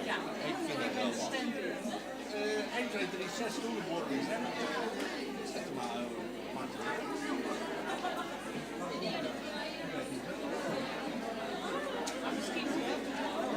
Ja, ik vind het wel wat. 1, 2, 3, 6 stoelenborden is, hè? Zet hem maar misschien veel beter is.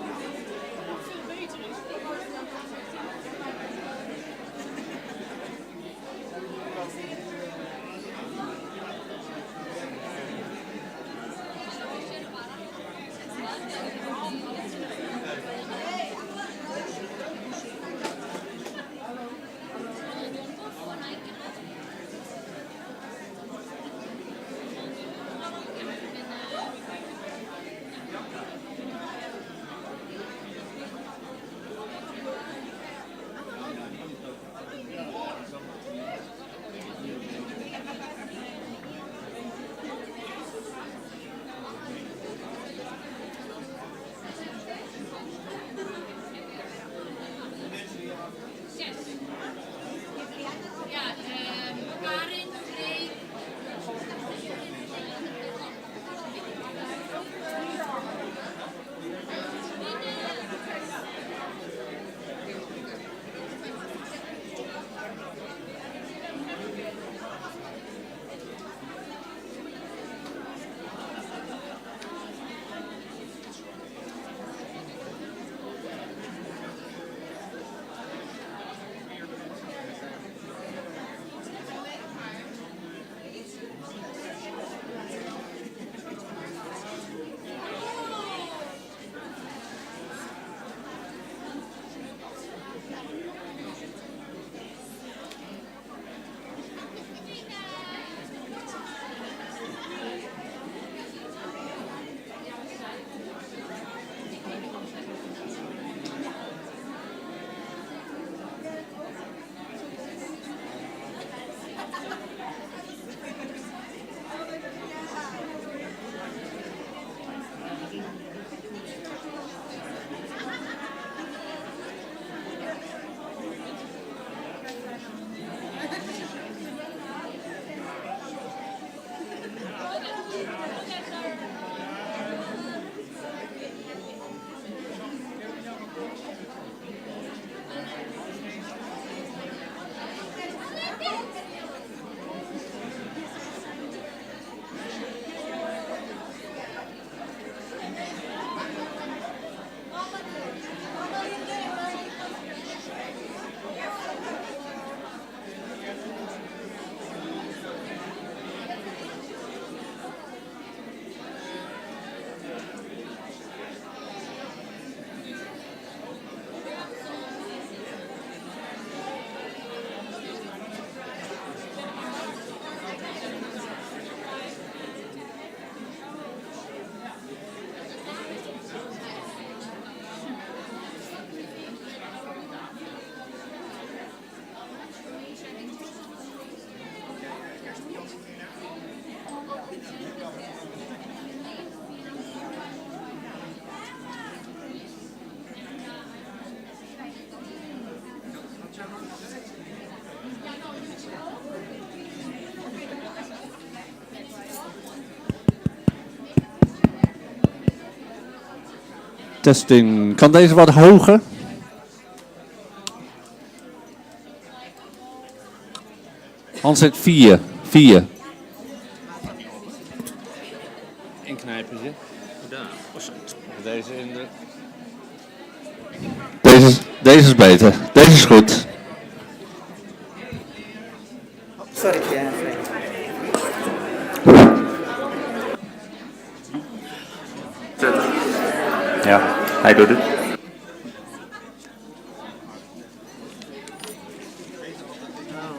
Testing. Kan deze wat hoger? Hans zit 4. 4. Inknijpen ze. Deze in de... Deze is beter. Deze is goed. Sorry, Ja, hij doet het. Oh,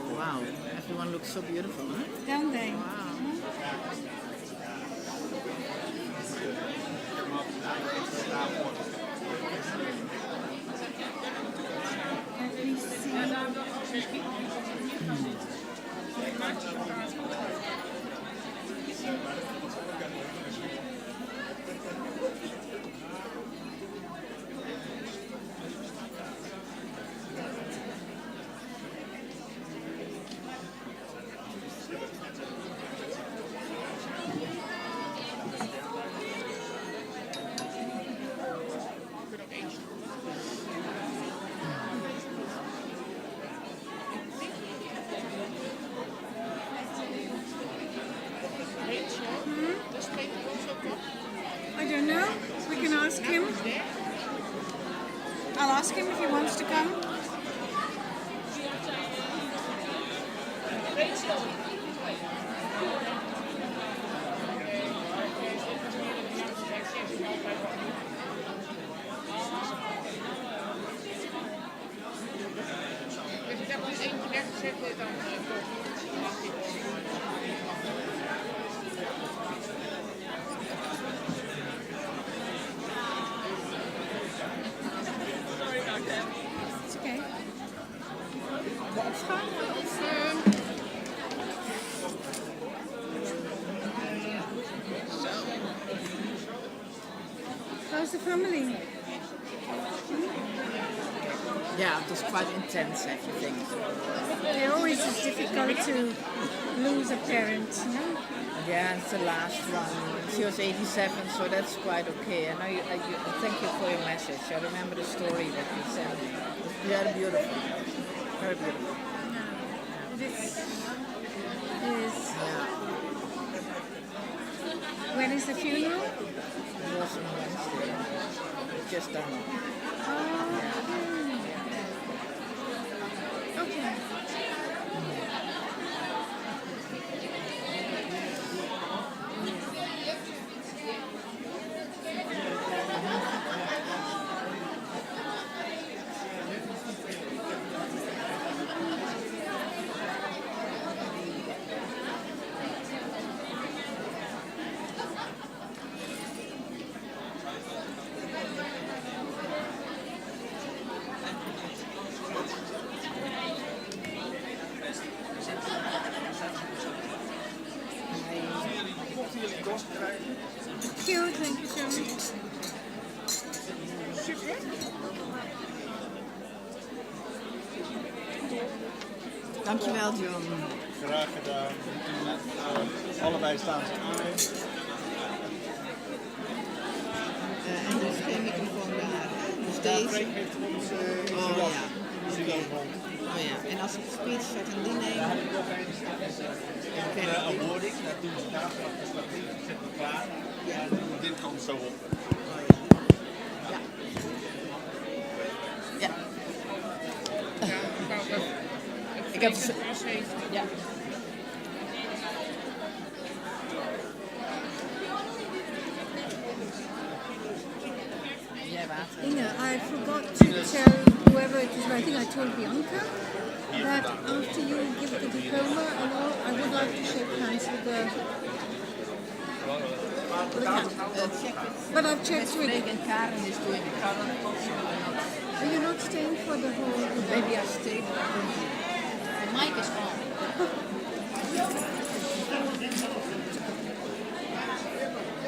wow. Everyone looks so beautiful, huh? Don't they? Wow. ask him. I'll ask him if he wants to come. Dus ik heb dus eentje weggezet dan toch. It's okay. Opschuiven of... How's the family? Yeah, it was quite intense, everything. It always is difficult to lose a parent, you know? Yeah, it's the last one. She was 87, so that's quite okay. I know thank you for your message. I remember the story that you sent me. It was very beautiful. Very beautiful. This is... Yeah. When is the funeral? It was on Wednesday. We just done it. Okay. Cute, thank you so much. Dankjewel, John. Graag gedaan. Allebei staan ze aan. En er is geen microfoon daar. Dus deze. Freek heeft ons Oh ja. Oké. Oh ja. En als ik speech ga ik die nemen. Een wording, dat doen ze daar vanaf de statief, zetten we klaar. Ja, dit komt zo op. Ja. Ja. Ik heb ze. Ja. Jij water. Inge, I forgot to tell whoever it is, I think I told Bianca, that after you give the diploma and all, I would like to shake hands with the Check it. But I've checked with... Freek and Karen is doing it. Are you not staying for the whole... Maybe I stayed. De mic is on.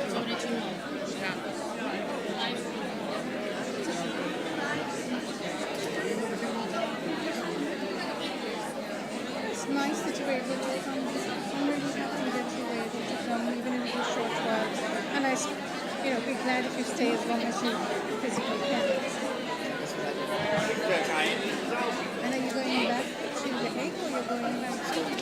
So that you know. Ja. It's nice that you were able to come. I'm really happy that you were able to come, even if it was short while. And be glad if you stay as long as you physically can. And are you going back to The Hague or you're going back to Spain?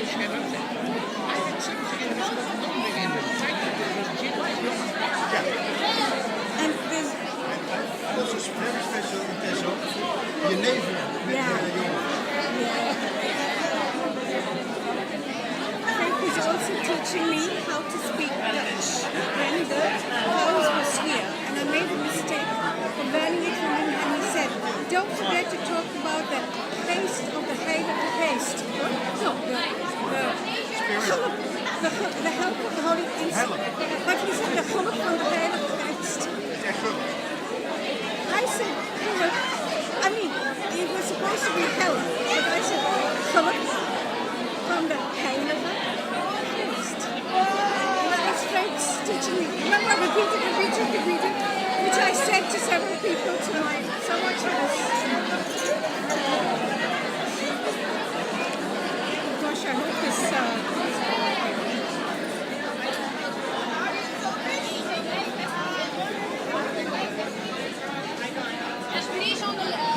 French cannot say. I had something in this book only in the title that was And there's, Onze spreekspecial in Tesso, je neven met Ja. jongen. Frank was also teaching me how to speak Dutch when the pause was here, and I made a mistake of learning it from him, and he said, "Don't forget to talk about the taste of the heilige geest." No, the help of the Holy Ghost. But he said the hulp from the heilige geest. I said, hulp. I mean, it was supposed to be help, but I said, hulp from the heilige geest. That was Frank's teaching me. Remember, repeated, which I said to several people tonight. So much for this. Gosh, I hope this. Please on the left.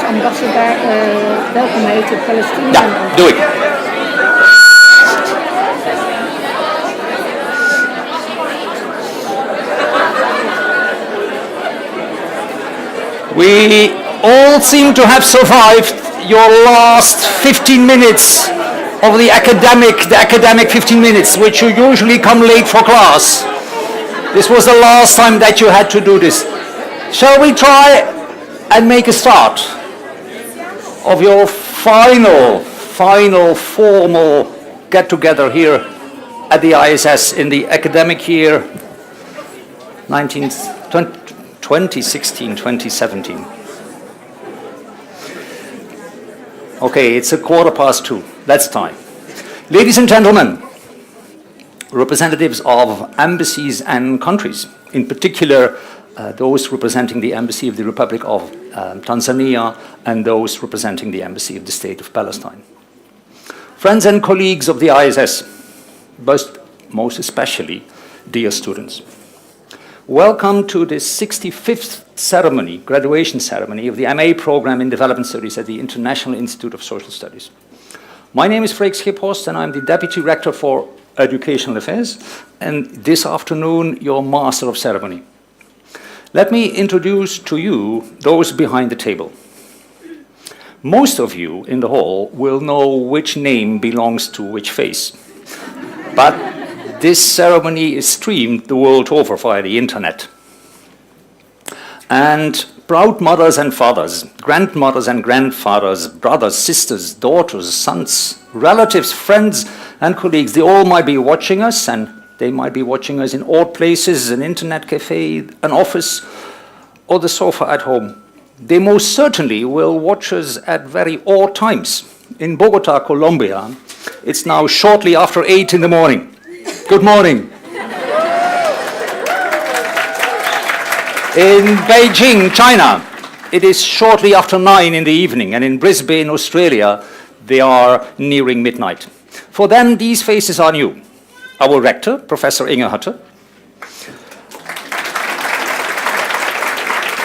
ambassadeur welkom heten, Palestina. Ja, doe ik. We all seem to have survived your last 15 minutes of the academic 15 minutes, which you usually come late for class. This was the last time that you had to do this. Shall we try and make a start of your final formal get-together here at the ISS in the academic year 2016-2017. Okay, it's 2:15. That's time. Ladies and gentlemen, representatives of embassies and countries, in particular those representing the Embassy of the Republic of Tanzania and those representing the Embassy of the State of Palestine. Friends and colleagues of the ISS, most especially dear students, welcome to the 65th ceremony, graduation ceremony of the MA program in Development Studies at the International Institute of Social Studies. My name is Freek Schiphorst and I'm the Deputy Rector for Educational Affairs, and this afternoon your Master of Ceremony. Let me introduce to you those behind the table. Most of you in the hall will know which name belongs to which face, but this ceremony is streamed the world over via the internet. And proud mothers and fathers, grandmothers and grandfathers, brothers, sisters, daughters, sons, relatives, friends, and colleagues, they all might be watching us, and they might be watching us in odd places, an internet cafe, an office, or the sofa at home. They most certainly will watch us at very odd times. In Bogota, Colombia, it's now shortly after 8 in the morning. Good morning. In Beijing, China, it is shortly after 9 in the evening, and in Brisbane, Australia, they are nearing midnight. For them, these faces are new. Our rector, Professor Inge Hutte,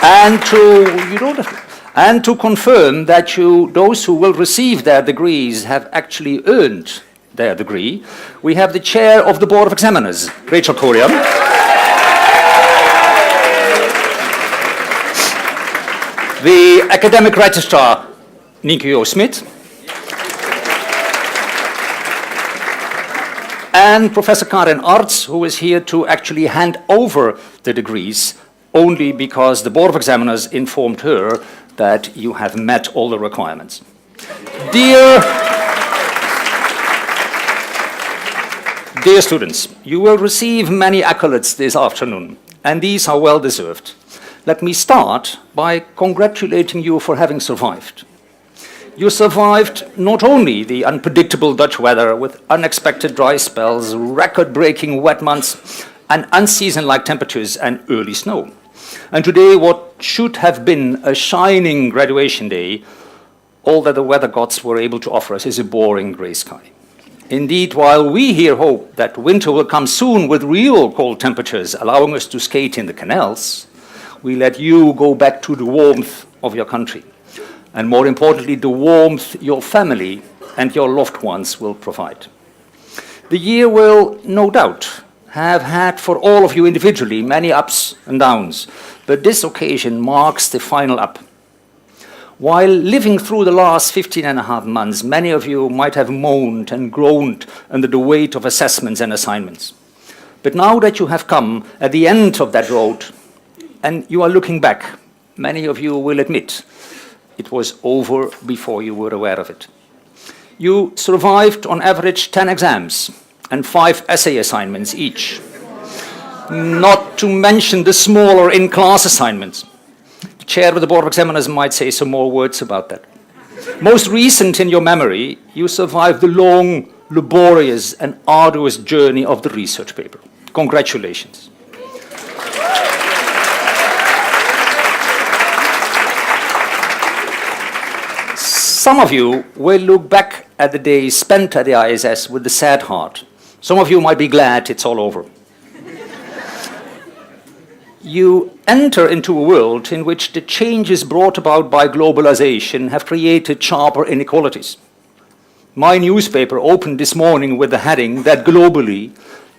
and to confirm that those who will receive their degrees have actually earned their degree, we have the chair of the Board of Examiners, Rachel Corriam. The academic registrar, Nico Smith. And Professor Karen Arts, who is here to actually hand over the degrees only because the Board of Examiners informed her that you have met all the requirements. Dear students, you will receive many accolades this afternoon, and these are well deserved. Let me start by congratulating you for having survived. You survived not only the unpredictable Dutch weather with unexpected dry spells, record-breaking wet months, and unseason-like temperatures and early snow. And today, what should have been a shining graduation day, all that the weather gods were able to offer us is a boring grey sky. Indeed, while we here hope that winter will come soon with real cold temperatures allowing us to skate in the canals, we let you go back to the warmth of your country. And more importantly, the warmth your family and your loved ones will provide. The year will, no doubt, have had for all of you individually many ups and downs, but this occasion marks the final up. While living through the last 15.5 months, many of you might have moaned and groaned under the weight of assessments and assignments. But now that you have come at the end of that road, and you are looking back, many of you will admit it was over before you were aware of it. You survived on average 10 exams and 5 essay assignments each, not to mention the smaller in-class assignments. The chair of the Board of Examiners might say some more words about that. Most recent in your memory, you survived the long, laborious and arduous journey of the research paper. Congratulations. Some of you will look back at the days spent at the ISS with a sad heart. Some of you might be glad it's all over. You enter into a world in which the changes brought about by globalization have created sharper inequalities. My newspaper opened this morning with the heading that globally,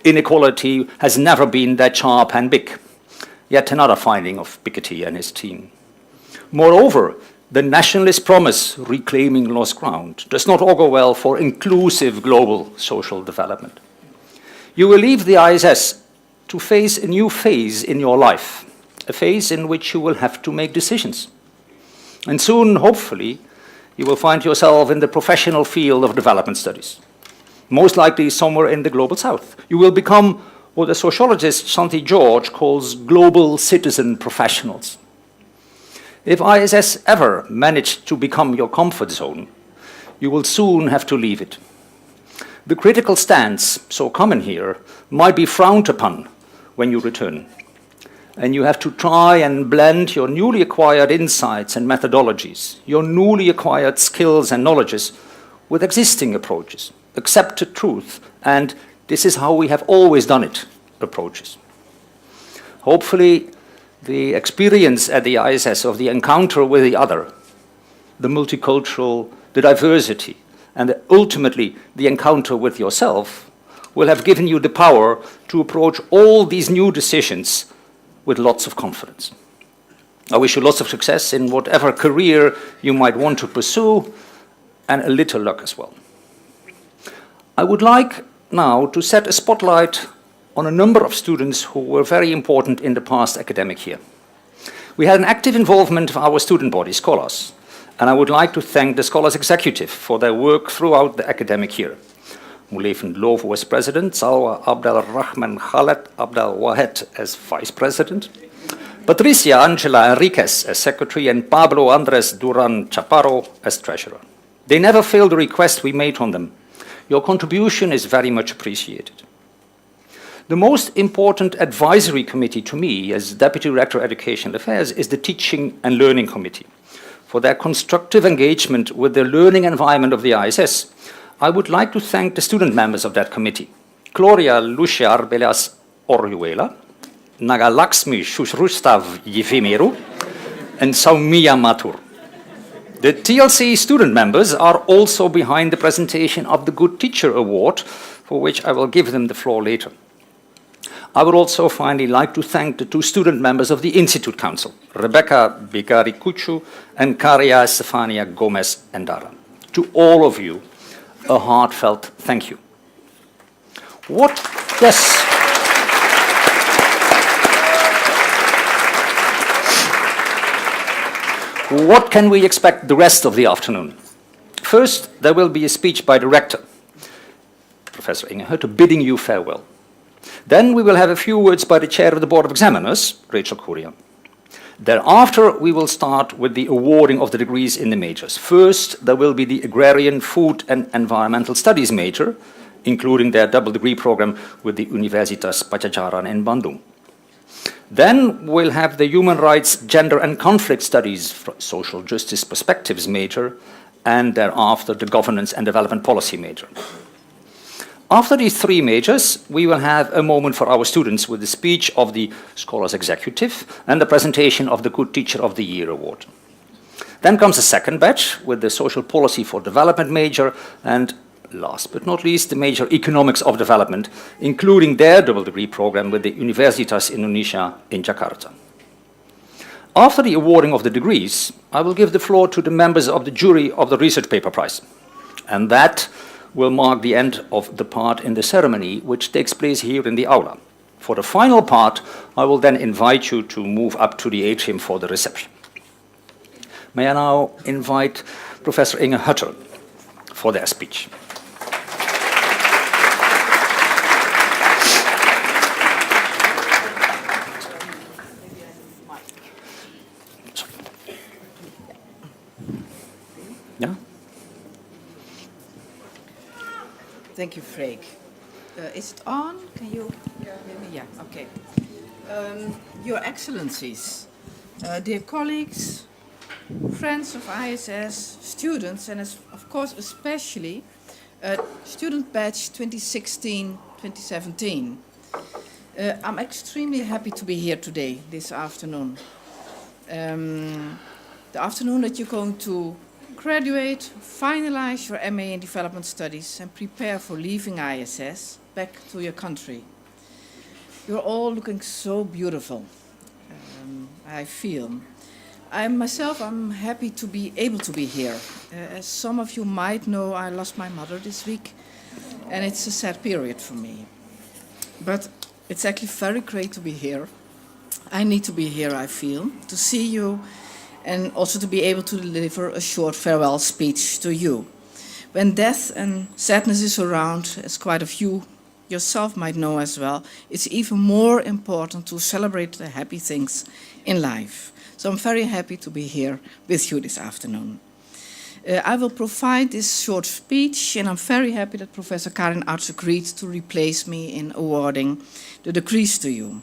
inequality has never been that sharp and big. Yet another finding of Piketty and his team. Moreover, the nationalist promise, reclaiming lost ground, does not augur well for inclusive global social development. You will leave the ISS to face a new phase in your life, a phase in which you will have to make decisions. And soon, hopefully, you will find yourself in the professional field of development studies, most likely somewhere in the global south. You will become what the sociologist Santi George calls global citizen professionals. If ISS ever managed to become your comfort zone, you will soon have to leave it. The critical stance, so common here, might be frowned upon when you return. And you have to try and blend your newly acquired insights and methodologies, your newly acquired skills and knowledges with existing approaches, accepted truth, and this is how we have always done it approaches. Hopefully, the experience at the ISS of the encounter with the other, the multicultural, the diversity, and ultimately the encounter with yourself will have given you the power to approach all these new decisions with lots of confidence. I wish you lots of success in whatever career you might want to pursue, and a little luck as well. I would like now to set a spotlight on a number of students who were very important in the past academic year. We had an active involvement of our student body, Scholars, and I would like to thank the Scholars Executive for their work throughout the academic year. Mulefen Lovo as president, Salwa Abdel Rahman Khaled Abdel Wahed as vice president, Patricia Angela Enriquez as secretary, and Pablo Andres Duran Chaparro as treasurer. They never failed the request we made on them. Your contribution is very much appreciated. The most important advisory committee to me as Deputy Director of Educational Affairs is the Teaching and Learning Committee. For their constructive engagement with the learning environment of the ISS, I would like to thank the student members of that committee, Gloria Lucia Arbelas Orihuela, Nagalaxmi Shushrustav Yefimiru, and Saumia Matur. The TLC student members are also behind the presentation of the Good Teacher Award, for which I will give them the floor later. I would also finally like to thank the two student members of the Institute Council, Rebecca Bigari-Kuchu and Karia Stefania Gomez Endara. To all of you, a heartfelt thank you. What can we expect the rest of the afternoon? First, there will be a speech by the rector, Professor Inge Hutte, bidding you farewell. Then we will have a few words by the chair of the Board of Examiners, Rachel Kurian. Thereafter, we will start with the awarding of the degrees in the majors. First, there will be the Agrarian, Food and Environmental Studies major, including their double degree program with the Universitas Padjadjaran in Bandung. Then we'll have the Human Rights, Gender and Conflict Studies, Social Justice Perspectives major, and thereafter the Governance and Development Policy major. After these three majors, we will have a moment for our students with the speech of the Scholars Executive and the presentation of the Good Teacher of the Year Award. Then comes the second batch with the Social Policy for Development major and, last but not least, the major Economics of Development, including their double degree program with the Universitas Indonesia in Jakarta. After the awarding of the degrees, I will give the floor to the members of the jury of the Research Paper Prize. And that will mark the end of the part in the ceremony, which takes place here in the aula. For the final part, I will then invite you to move up to the atrium for the reception. May I now invite Professor Inge Hutte for their speech. Yeah? Thank you, Freek. Is it on? Can you hear me? Yeah, okay. Your Excellencies, dear colleagues, friends of ISS, students, and of course especially student batch 2016-2017. I'm extremely happy to be here today, this afternoon. The afternoon that you're going to graduate, finalize your MA in Development Studies, and prepare for leaving ISS back to your country. You're all looking so beautiful, I feel. I'm happy to be able to be here. As some of you might know, I lost my mother this week, and it's a sad period for me. But it's actually very great to be here. I need to be here, I feel, to see you, and also to be able to deliver a short farewell speech to you. When death and sadness is around, as quite a few yourself might know as well, it's even more important to celebrate the happy things in life. So I'm very happy to be here with you this afternoon. I will provide this short speech, and I'm very happy that Professor Karin Arts agreed to replace me in awarding the degrees to you.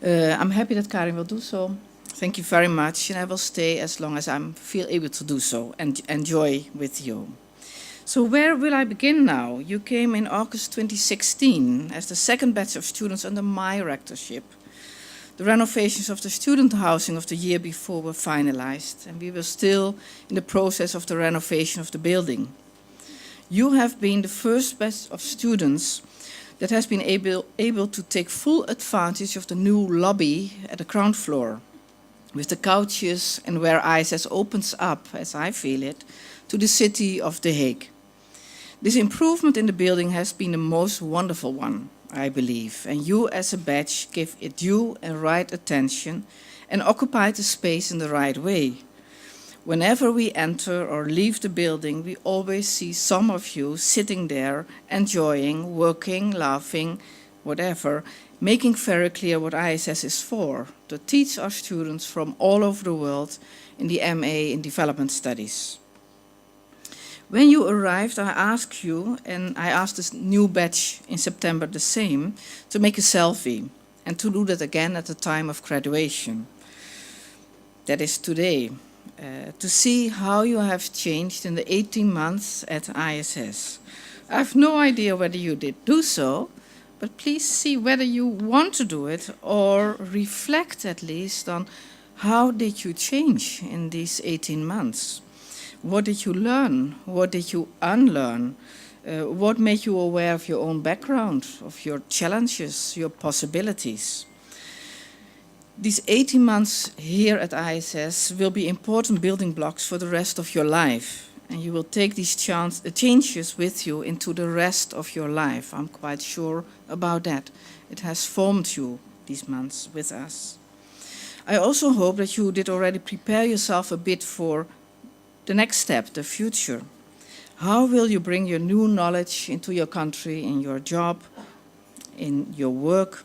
I'm happy that Karin will do so. Thank you very much, and I will stay as long as I feel able to do so and enjoy with you. So where will I begin now? You came in August 2016 as the second batch of students under my rectorship. The renovations of the student housing of the year before were finalized, and we were still in the process of the renovation of the building. You have been the first batch of students that has been able to take full advantage of the new lobby at the ground floor, with the couches and where ISS opens up, as I feel it, to the city of The Hague. This improvement in the building has been the most wonderful one, I believe, and you as a batch give it due and right attention and occupied the space in the right way. Whenever we enter or leave the building, we always see some of you sitting there, enjoying, working, laughing, whatever, making very clear what ISS is for, to teach our students from all over the world in the MA in Development Studies. When you arrived, I asked you, and I asked this new batch in September the same, to make a selfie and to do that again at the time of graduation. That is today, to see how you have changed in the 18 months at ISS. I have no idea whether you did do so, but please see whether you want to do it or reflect at least on how did you change in these 18 months. What did you learn? What did you unlearn? What made you aware of your own background, of your challenges, your possibilities? These 18 months here at ISS will be important building blocks for the rest of your life. And you will take these changes with you into the rest of your life. I'm quite sure about that. It has formed you these months with us. I also hope that you did already prepare yourself a bit for the next step, the future. How will you bring your new knowledge into your country, in your job, in your work?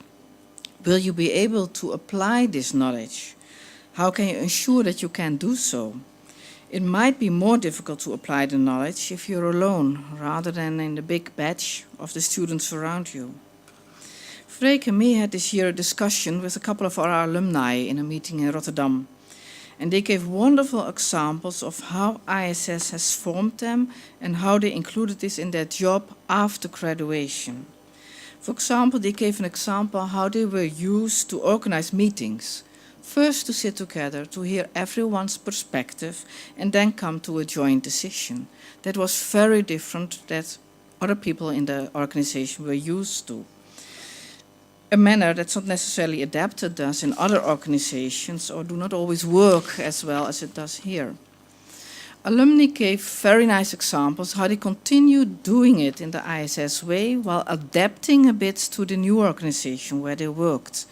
Will you be able to apply this knowledge? How can you ensure that you can do so? It might be more difficult to apply the knowledge if you're alone, rather than in the big batch of the students around you. Freek and me had this year a discussion with a couple of our alumni in a meeting in Rotterdam. And they gave wonderful examples of how ISS has formed them and how they included this in their job after graduation. For example, they gave an example how they were used to organize meetings. First to sit together, to hear everyone's perspective, and then come to a joint decision. That was very different that other people in the organization were used to. A manner that's not necessarily adapted thus in other organizations or do not always work as well as it does here. Alumni gave very nice examples how they continue doing it in the ISS way while adapting a bit to the new organization where they worked,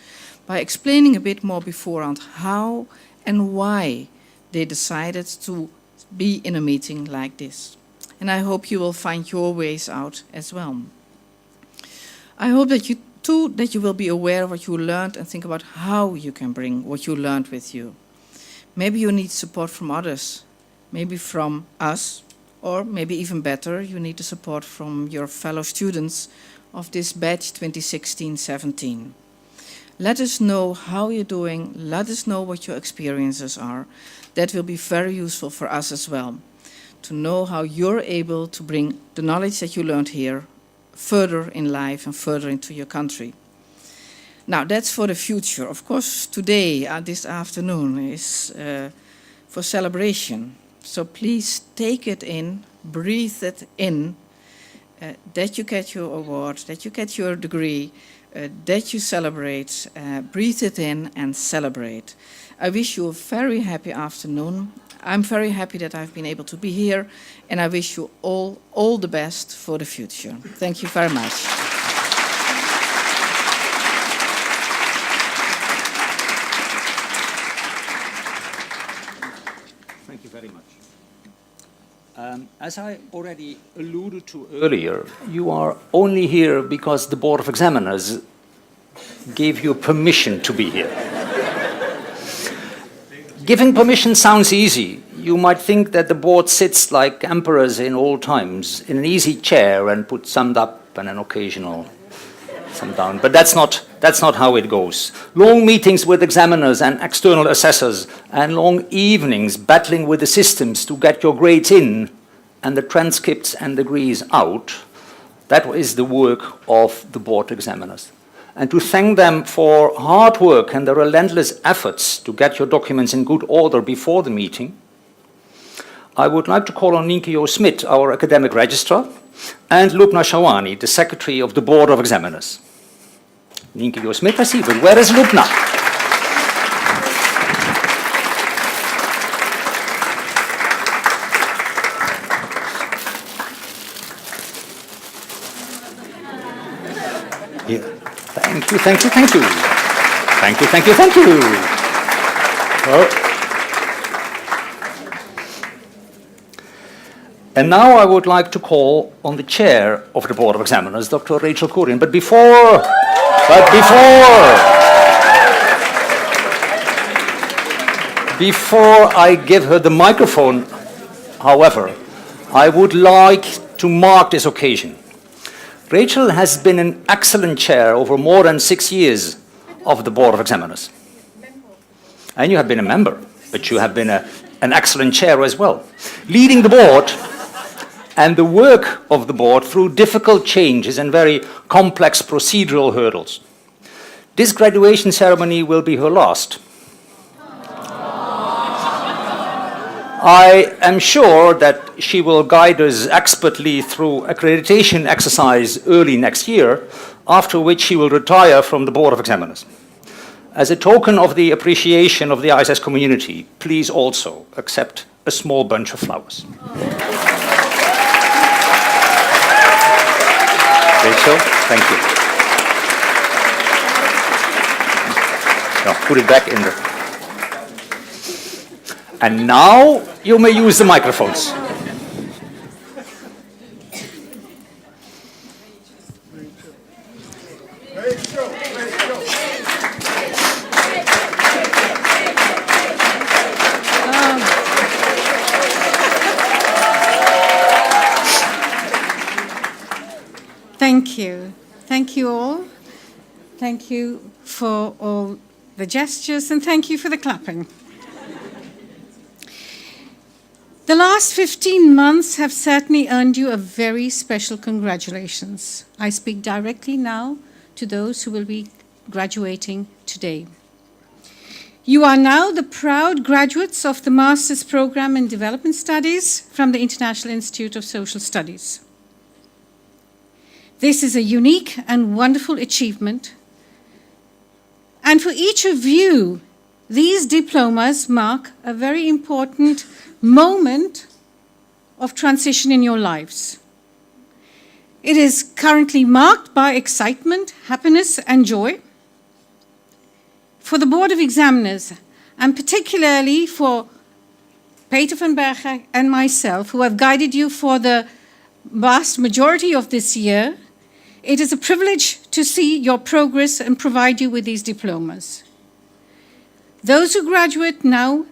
by explaining a bit more beforehand how and why they decided to be in a meeting like this. And I hope you will find your ways out as well. I hope that you will be aware of what you learned and think about how you can bring what you learned with you. Maybe you need support from others, maybe from us, or maybe even better, you need the support from your fellow students of this batch 2016-17. Let us know how you're doing, let us know what your experiences are. That will be very useful for us as well, to know how you're able to bring the knowledge that you learned here further in life and further into your country. Now, that's for the future. Of course, today, this afternoon, is for celebration. So please take it in, breathe it in, that you get your award, that you get your degree, that you celebrate, breathe it in and celebrate. I wish you a very happy afternoon. I'm very happy that I've been able to be here, and I wish you all the best for the future. Thank you very much. Thank you very much. As I already alluded to earlier, you are only here because the Board of Examiners gave you permission to be here. Giving permission sounds easy. You might think that the board sits like emperors in old times, in an easy chair and puts some up and an occasional some down. But that's not how it goes. Long meetings with examiners and external assessors and long evenings battling with the systems to get your grades in and the transcripts and degrees out, that is the work of the board examiners. And to thank them for hard work and their relentless efforts to get your documents in good order before the meeting, I would like to call on Nienke Jo-Smit, our academic registrar, and Lubna Shawani, the secretary of the Board of Examiners. Nienke Jo-Smit, I see, but where is Lubna? Here. Thank you, thank you, thank you. Thank you, thank you, thank you. Well, and now I would like to call on the chair of the Board of Examiners, Dr. Rachel Kurian. But before I give her the microphone, however, I would like to mark this occasion. Rachel has been an excellent chair over more than 6 years of the Board of Examiners. And you have been a member, but you have been an excellent chair as well, leading the board and the work of the board through difficult changes and very complex procedural hurdles. This graduation ceremony will be her last. I am sure that she will guide us expertly through accreditation exercise early next year, after which she will retire from the Board of Examiners. As a token of the appreciation of the ISS community, please also accept a small bunch of flowers. Rachel, thank you. Now, put it back in the... And now you may use the microphones. Thank you. Thank you all. Thank you for all the gestures and thank you for the clapping. The last 15 months have certainly earned you a very special congratulations. I speak directly now to those who will be graduating today. You are now the proud graduates of the Master's Program in Development Studies from the International Institute of Social Studies. This is a unique and wonderful achievement. And for each of you, these diplomas mark a very important moment of transition in your lives. It is currently marked by excitement, happiness, and joy. For the Board of Examiners, and particularly for Peter van Bergen and myself, who have guided you for the vast majority of this year, it is a privilege to see your progress and provide you with these diplomas. Those who graduate now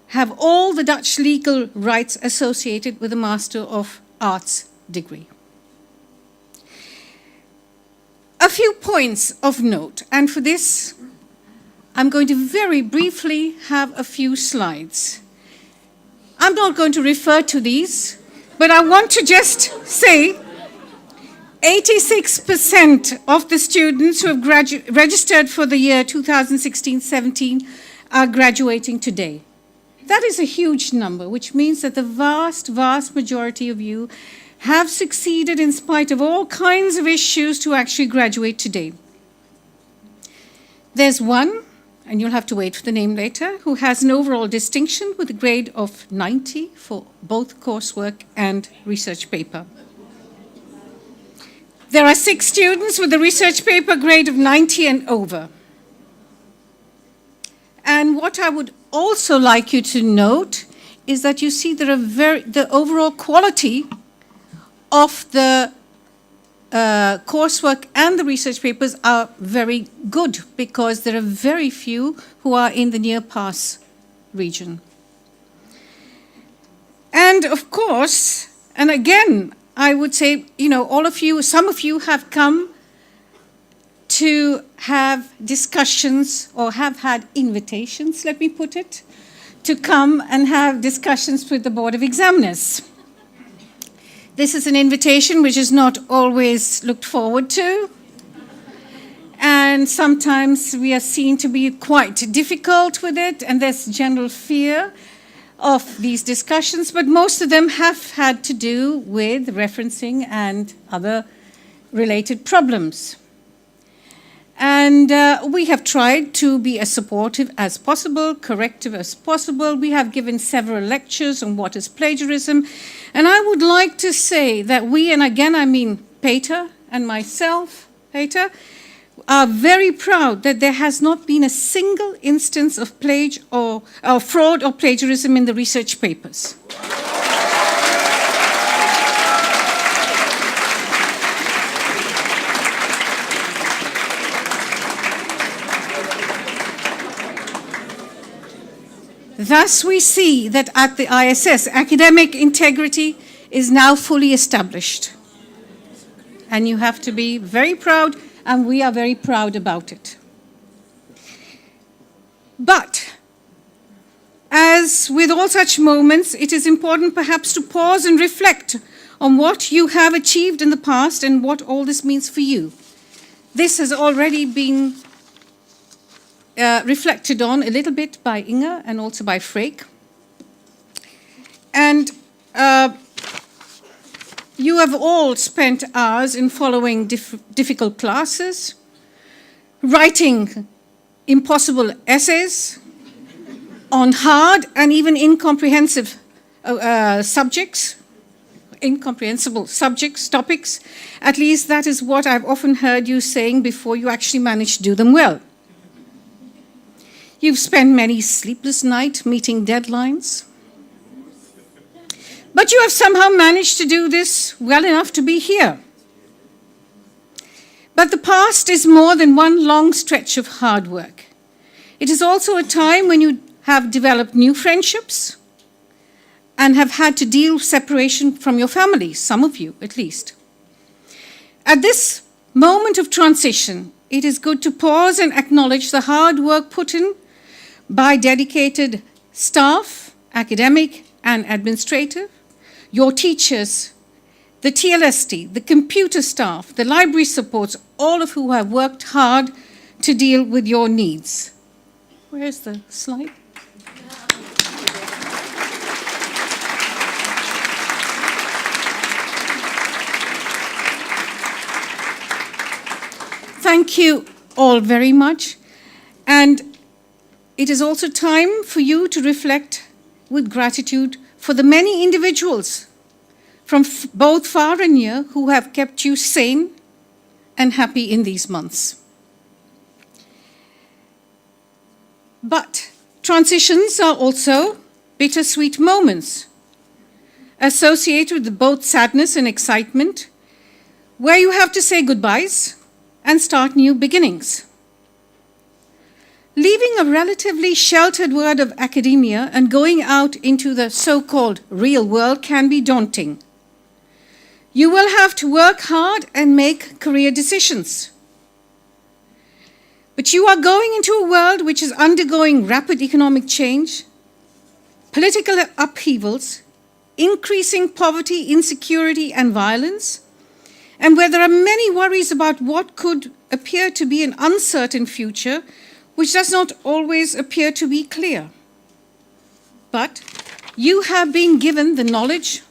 have all the Dutch legal rights associated with a Master of Arts degree. A few points of note, and for this, I'm going to very briefly have a few slides. I'm not going to refer to these, but I want to just say 86% of the students who have registered for the year 2016-17 are graduating today. That is a huge number, which means that the vast, vast majority of you have succeeded in spite of all kinds of issues to actually graduate today. There's one, and you'll have to wait for the name later, who has an overall distinction with a grade of 90 for both coursework and research paper. There are 6 students with a research paper grade of 90 and over. And what I would also like you to note is that you see the overall quality of the coursework and the research papers are very good, because there are very few who are in the near pass region. And of course, and again, I would say, all of you, some of you have come to have discussions, or have had invitations, let me put it, to come and have discussions with the Board of Examiners. This is an invitation which is not always looked forward to, and sometimes we are seen to be quite difficult with it, and there's general fear of these discussions, but most of them have had to do with referencing and other related problems. And we have tried to be as supportive as possible, corrective as possible. We have given several lectures on what is plagiarism. And I would like to say that we, and again I mean Peter and myself, Peter, are very proud that there has not been a single instance of fraud or plagiarism in the research papers. Thus, we see that at the ISS, academic integrity is now fully established. And you have to be very proud, and we are very proud about it. But, as with all such moments, it is important perhaps to pause and reflect on what you have achieved in the past and what all this means for you. This has already been reflected on a little bit by Inge and also by Freek. And you have all spent hours in following difficult classes, writing impossible essays on hard and even incomprehensive subjects, incomprehensible subjects, topics. At least that is what I've often heard you saying before you actually manage to do them well. You've spent many sleepless nights meeting deadlines. But you have somehow managed to do this well enough to be here. But the past is more than one long stretch of hard work. It is also a time when you have developed new friendships and have had to deal with separation from your family, some of you at least. At this moment of transition, it is good to pause and acknowledge the hard work put in by dedicated staff, academic and administrative, your teachers, the TLST, the computer staff, the library supports, all of who have worked hard to deal with your needs. Where's the slide? Thank you all very much. And it is also time for you to reflect with gratitude for the many individuals from both far and near who have kept you sane and happy in these months. But transitions are also bittersweet moments associated with both sadness and excitement, where you have to say goodbyes and start new beginnings. Leaving a relatively sheltered world of academia and going out into the so-called real world can be daunting. You will have to work hard and make career decisions. But you are going into a world which is undergoing rapid economic change, political upheavals, increasing poverty, insecurity, and violence, and where there are many worries about what could appear to be an uncertain future, which does not always appear to be clear. But you have been given the knowledge,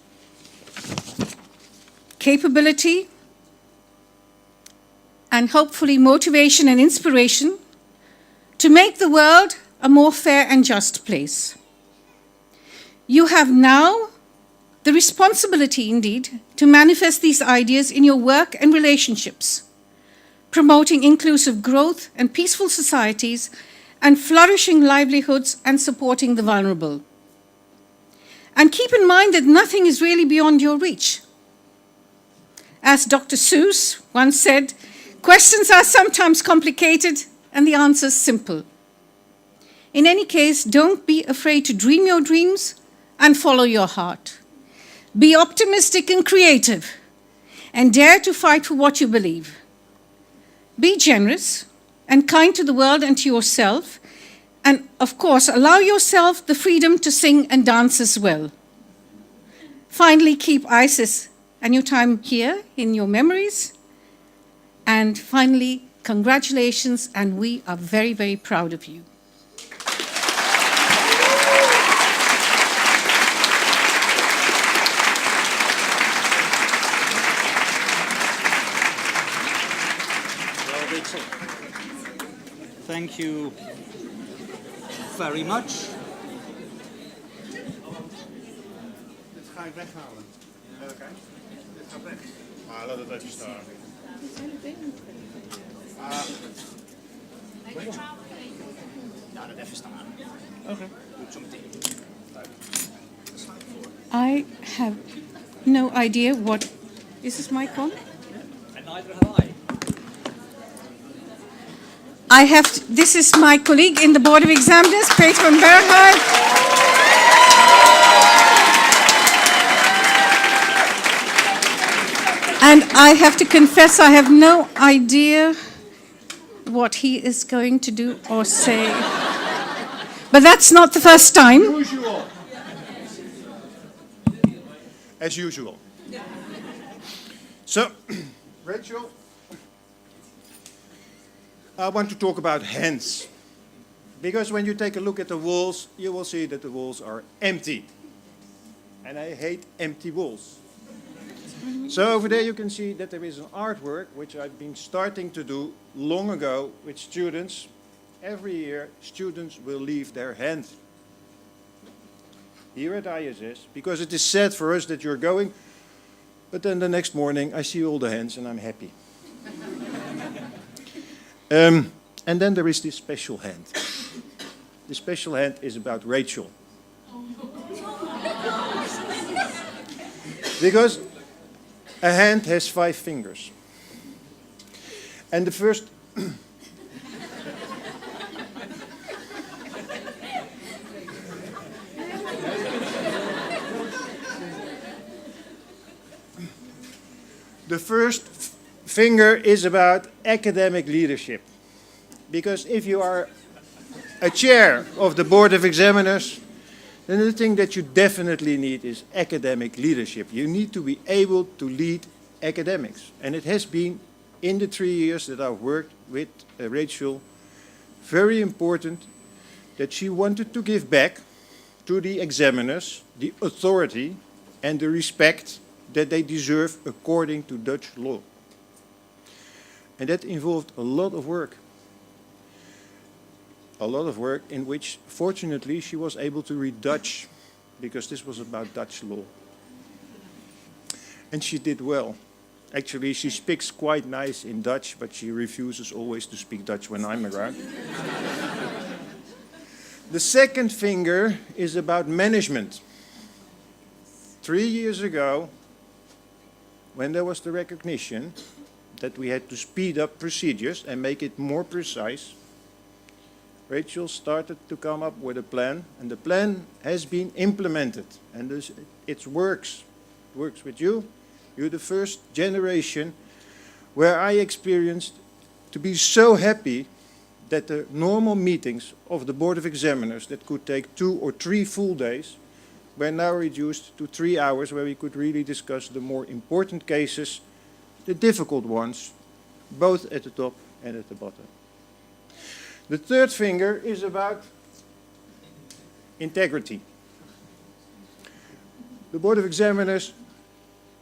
capability, and hopefully motivation and inspiration to make the world a more fair and just place. You have now the responsibility, indeed, to manifest these ideas in your work and relationships, promoting inclusive growth and peaceful societies and flourishing livelihoods and supporting the vulnerable. And keep in mind that nothing is really beyond your reach. As Dr. Seuss once said, questions are sometimes complicated and the answers simple. In any case, don't be afraid to dream your dreams and follow your heart. Be optimistic and creative, and dare to fight for what you believe. Be generous and kind to the world and to yourself, and of course, allow yourself the freedom to sing and dance as well. Finally, keep ISIS and your time here in your memories. And finally, congratulations, and we are very, very proud of you. Thank you very much. Dit ga ik weghalen. Oké. Dit gaat weg. Maar laat het even staan. Ja, dat even staan. Oké. Goed zo meteen. I have no idea what... Is this mic on? And neither have I. This is my colleague in the Board of Examiners, Peter van Berghuis. And I have to confess, I have no idea what he is going to do or say. But that's not the first time. Usual. As usual. So, Rachel, I want to talk about hands. Because when you take a look at the walls, you will see that the walls are empty. And I hate empty walls. So over there you can see that there is an artwork which I've been starting to do long ago with students. Every year students will leave their hand here at ISS, because it is sad for us that you're going, but then the next morning I see all the hands and I'm happy. And then there is this special hand. The special hand is about Rachel. Because a hand has 5 fingers. And the first... The first finger is about academic leadership. Because if you are a chair of the Board of Examiners, then the thing that you definitely need is academic leadership. You need to be able to lead academics. And it has been, in the 3 years that I've worked with Rachel, very important that she wanted to give back to the examiners the authority and the respect that they deserve according to Dutch law. And that involved a lot of work. A lot of work in which, fortunately, she was able to read Dutch, because this was about Dutch law. And she did well. Actually, she speaks quite nice in Dutch, but she refuses always to speak Dutch when I'm around. The second finger is about management. 3 years ago, when there was the recognition that we had to speed up procedures and make it more precise, Rachel started to come up with a plan, and the plan has been implemented, and it works. It works with you. You're the first generation where I experienced to be so happy that the normal meetings of the Board of Examiners that could take 2 or 3 full days were now reduced to 3 hours, where we could really discuss the more important cases the difficult ones, both at the top and at the bottom. The third finger is about integrity. The Board of Examiners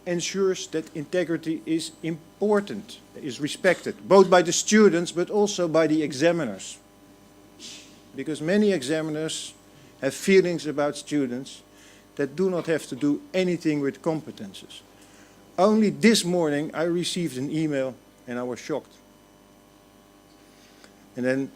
ensures that integrity is important, is respected, both by the students but also by the examiners. Because many examiners have feelings about students that do not have to do anything with competences. Only this morning I received an email and I was shocked. And then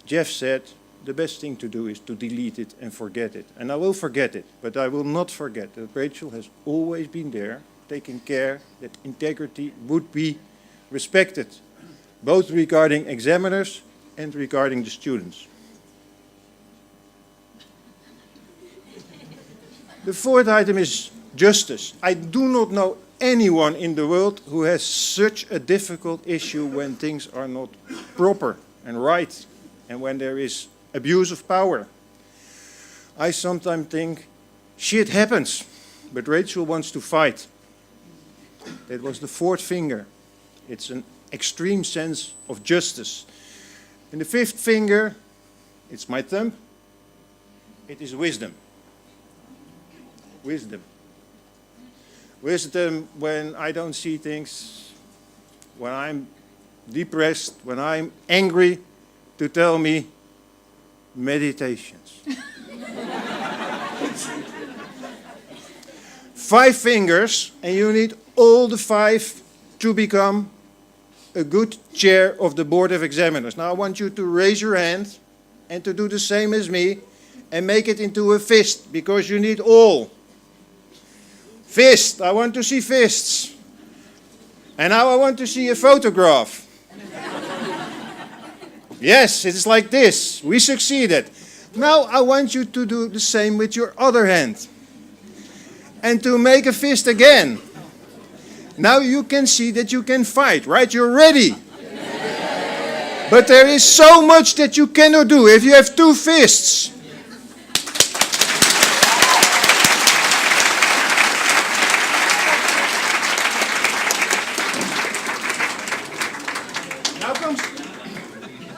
Jeff said, the best thing to do is to delete it and forget it. And I will forget it, but I will not forget that Rachel has always been there, taking care that integrity would be respected, both regarding examiners and regarding the students. The fourth item is justice. I do not know anyone in the world who has such a difficult issue when things are not proper and right, and when there is abuse of power. I sometimes think, shit happens, but Rachel wants to fight. That was the fourth finger. It's an extreme sense of justice. And the fifth finger, it's my thumb, it is wisdom. Wisdom. Wisdom when I don't see things, when I'm depressed, when I'm angry, to tell me meditations. 5 fingers, and you need all the 5 to become a good chair of the Board of Examiners. Now I want you to raise your hand and to do the same as me and make it into a fist, because you need all. Fist, I want to see fists. And now I want to see a photograph. Yes, it is like this. We succeeded. Now I want you to do the same with your other hand. And to make a fist again. Now you can see that you can fight, right? You're ready. But there is so much that you cannot do if you have 2 fists.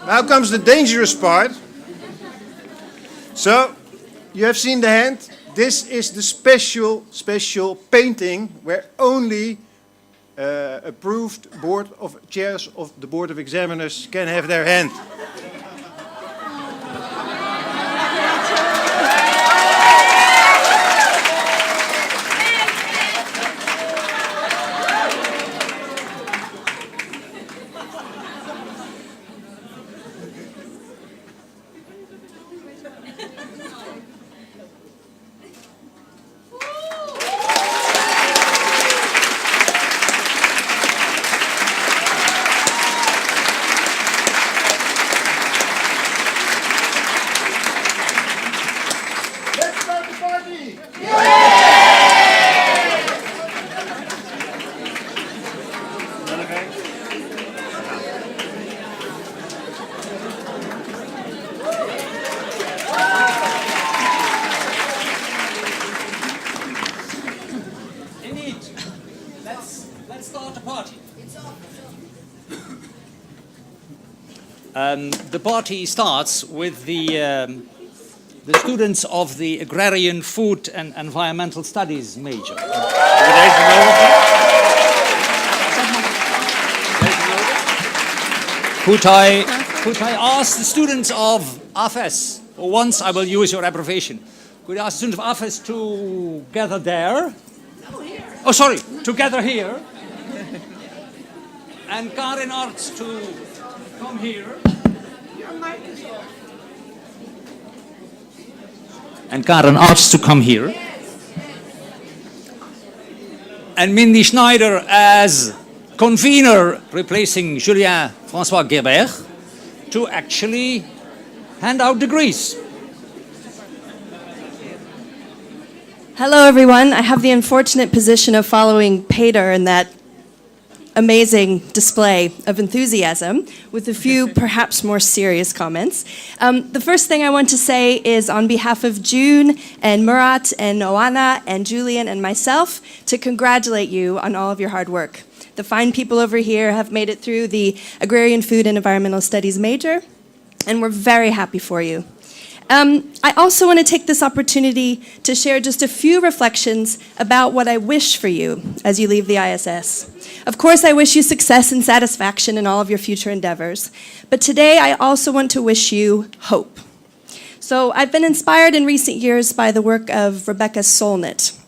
Now comes the dangerous part. So, you have seen the hand. This is the special painting where only approved chairs of the Board of Examiners can have their hand. The party starts with the students of the Agrarian, Food and Environmental Studies major. Could I ask the students of AFES, for once I will use your abbreviation, could I ask the students of AFES to gather there? Oh, sorry, to gather here. And Karin Arts to come here. And Karen Arts to come here. And Mindy Schneider as convener, replacing Julien François Guébert, to actually hand out degrees. Hello, everyone. I have the unfortunate position of following Peter in that amazing display of enthusiasm with a few perhaps more serious comments. The first thing I want to say is on behalf of June and Murat and Oana and Julian and myself to congratulate you on all of your hard work. The fine people over here have made it through the Agrarian Food and Environmental Studies major, and we're very happy for you. I also want to take this opportunity to share just a few reflections about what I wish for you as you leave the ISS. Of course, I wish you success and satisfaction in all of your future endeavors, but today I also want to wish you hope. So I've been inspired in recent years by the work of Rebecca Solnit.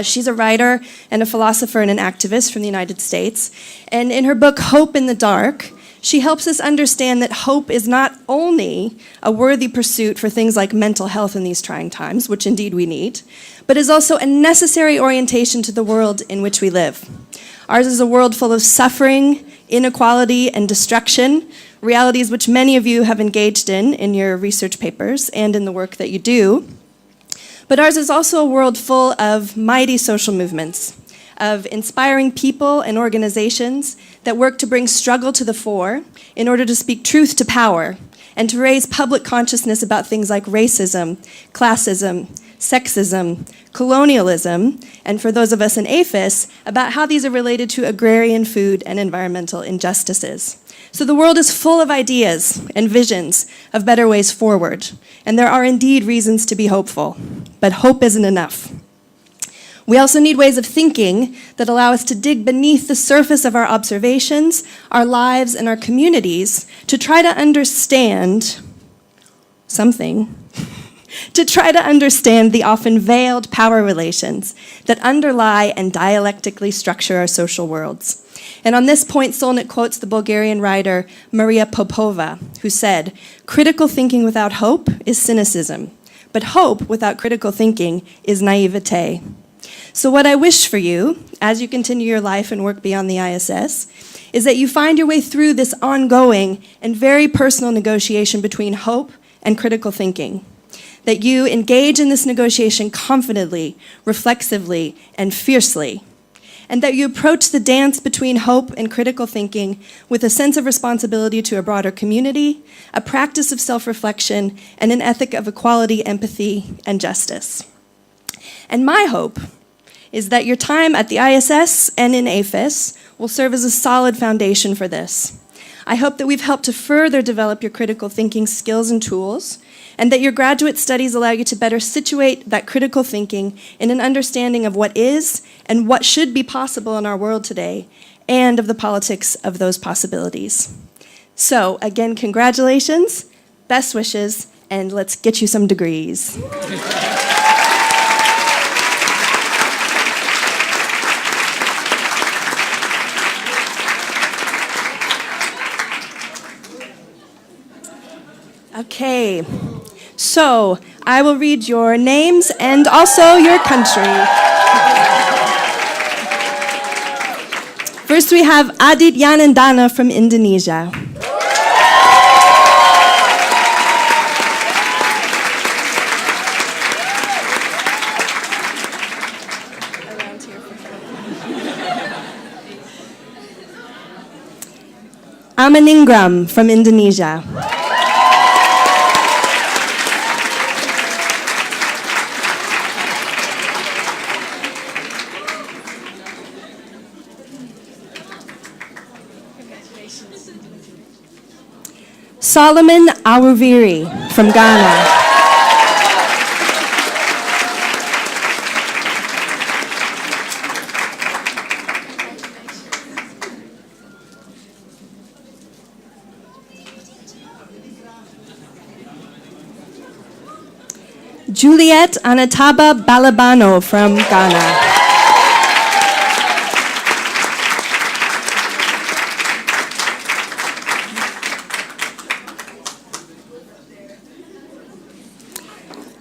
She's a writer and a philosopher and an activist from the United States, and in her book, Hope in the Dark, she helps us understand that hope is not only a worthy pursuit for things like mental health in these trying times, which indeed we need, but is also a necessary orientation to the world in which we live. Ours is a world full of suffering, inequality, and destruction, realities which many of you have engaged in your research papers and in the work that you do. But ours is also a world full of mighty social movements, of inspiring people and organizations that work to bring struggle to the fore in order to speak truth to power and to raise public consciousness about things like racism, classism, sexism, colonialism, and for those of us in APHIS, about how these are related to agrarian, food, and environmental injustices. So the world is full of ideas and visions of better ways forward, and there are indeed reasons to be hopeful, but hope isn't enough. We also need ways of thinking that allow us to dig beneath the surface of our observations, our lives, and our communities to try to understand something, to try to understand the often veiled power relations that underlie and dialectically structure our social worlds. And on this point, Solnit quotes the Bulgarian writer Maria Popova, who said, "Critical thinking without hope is cynicism, but hope without critical thinking is naivete." So what I wish for you, as you continue your life and work beyond the ISS, is that you find your way through this ongoing and very personal negotiation between hope and critical thinking. That you engage in this negotiation confidently, reflexively, and fiercely. And that you approach the dance between hope and critical thinking with a sense of responsibility to a broader community, a practice of self-reflection, and an ethic of equality, empathy, and justice. And my hope is that your time at the ISS and in APHIS will serve as a solid foundation for this. I hope that we've helped to further develop your critical thinking skills and tools, and that your graduate studies allow you to better situate that critical thinking in an understanding of what is and what should be possible in our world today, and of the politics of those possibilities. So, again, congratulations, best wishes, and let's get you some degrees. Okay, so I will read your names and also your country. First we have Adit Yanandana from Indonesia. Amaninggram from Indonesia. Solomon Awuviri from Ghana. Juliet Anataba Balabano from Ghana.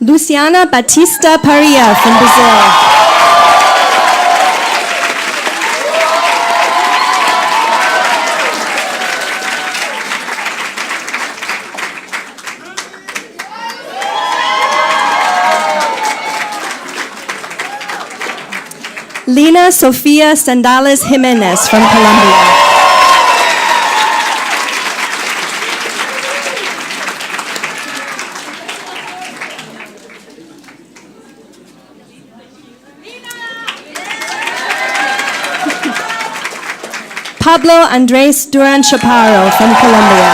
Luciana Batista Paria from Brazil. Lina Sofia Sandales Jimenez from Colombia. Pablo Andres Duran Chaparro from Colombia.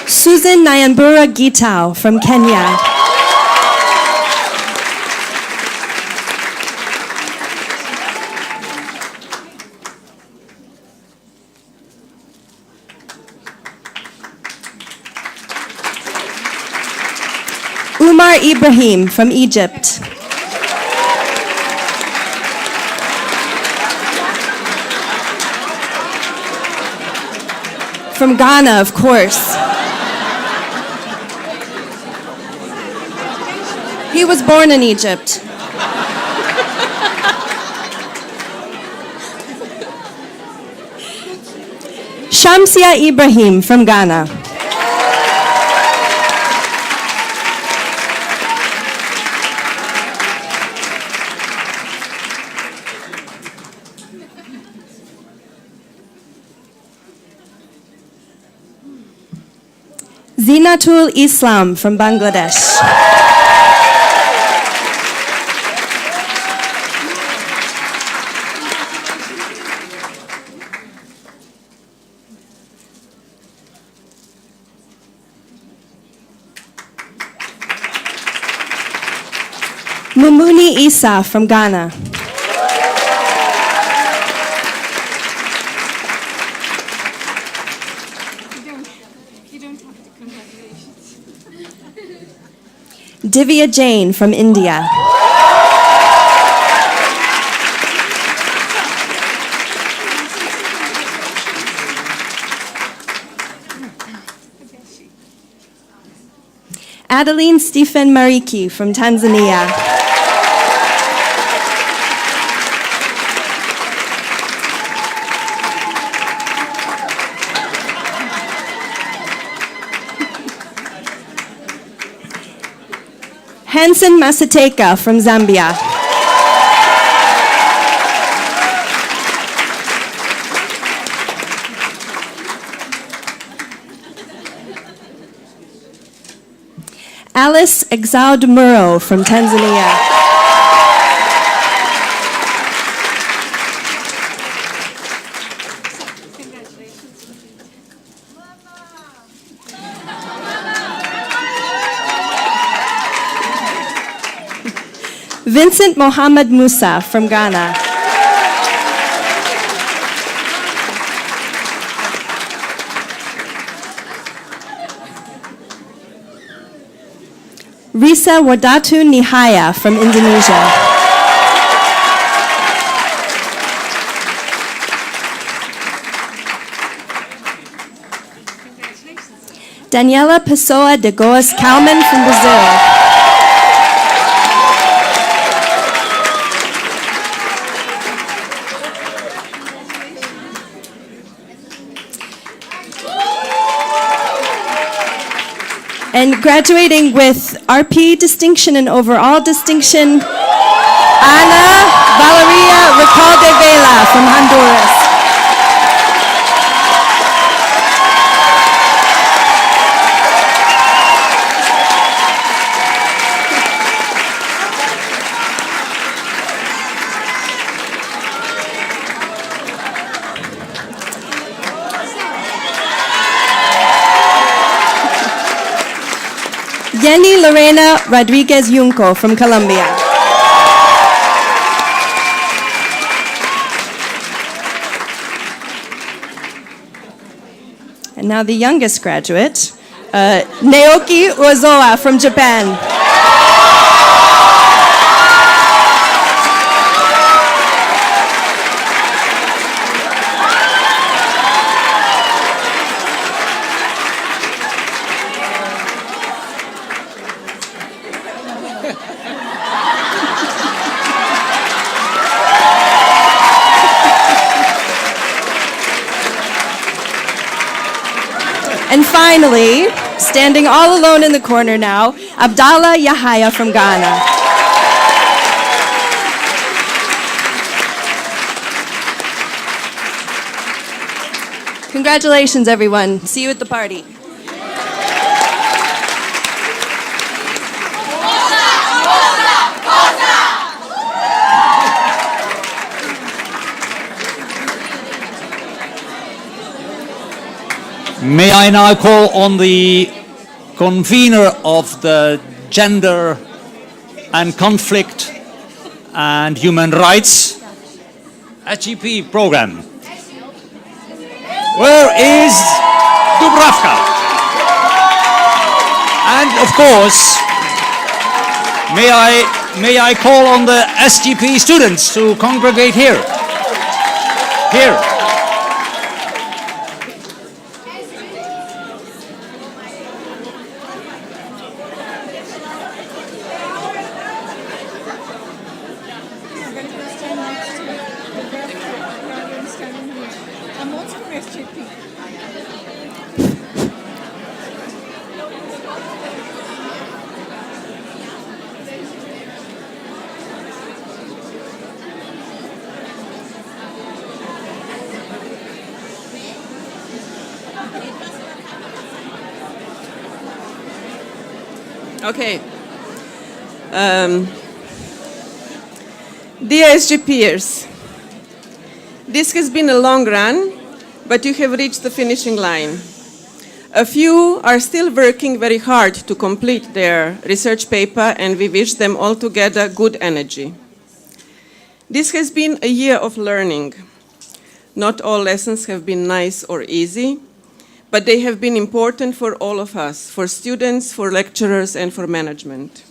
Susan Nyambura Gitau from Kenya. Umar Ibrahim from Egypt. From Ghana, of course. He was born in Egypt. Shamsia Ibrahim from Ghana. Zinatul Islam from Bangladesh. Mumuni Isa from Ghana. You don't have to. Congratulations. Divya Jain from India. Adeline Stephen Mariki from Tanzania. Hansen Masateka from Zambia. Alice Exaud Muro from Tanzania. Vincent Mohammed Musa from Ghana. Risa Wadatu Nihaya from Indonesia. Daniela Pessoa de Goes Kalman from Brazil. And graduating with RP distinction and overall distinction, Ana Valeria Recalde Vela from Honduras. Jenny Lorena Rodriguez Junco from Colombia. And now the youngest graduate, Naoki Ozawa from Japan. And finally, standing all alone in the corner now, Abdallah Yahaya from Ghana. Congratulations, everyone. See you at the party. May I now call on the convener of the Gender and Conflict and Human Rights SGP program. Where is Dubravka? And of course, may I call on the SGP students to congregate here. Here. I'm also from SJP. Okay. Dear SGPers, this has been a long run, but you have reached the finishing line. A few are still working very hard to complete their research paper, and we wish them all together good energy. This has been a year of learning. Not all lessons have been nice or easy, but they have been important for all of us, for students, for lecturers, and for management.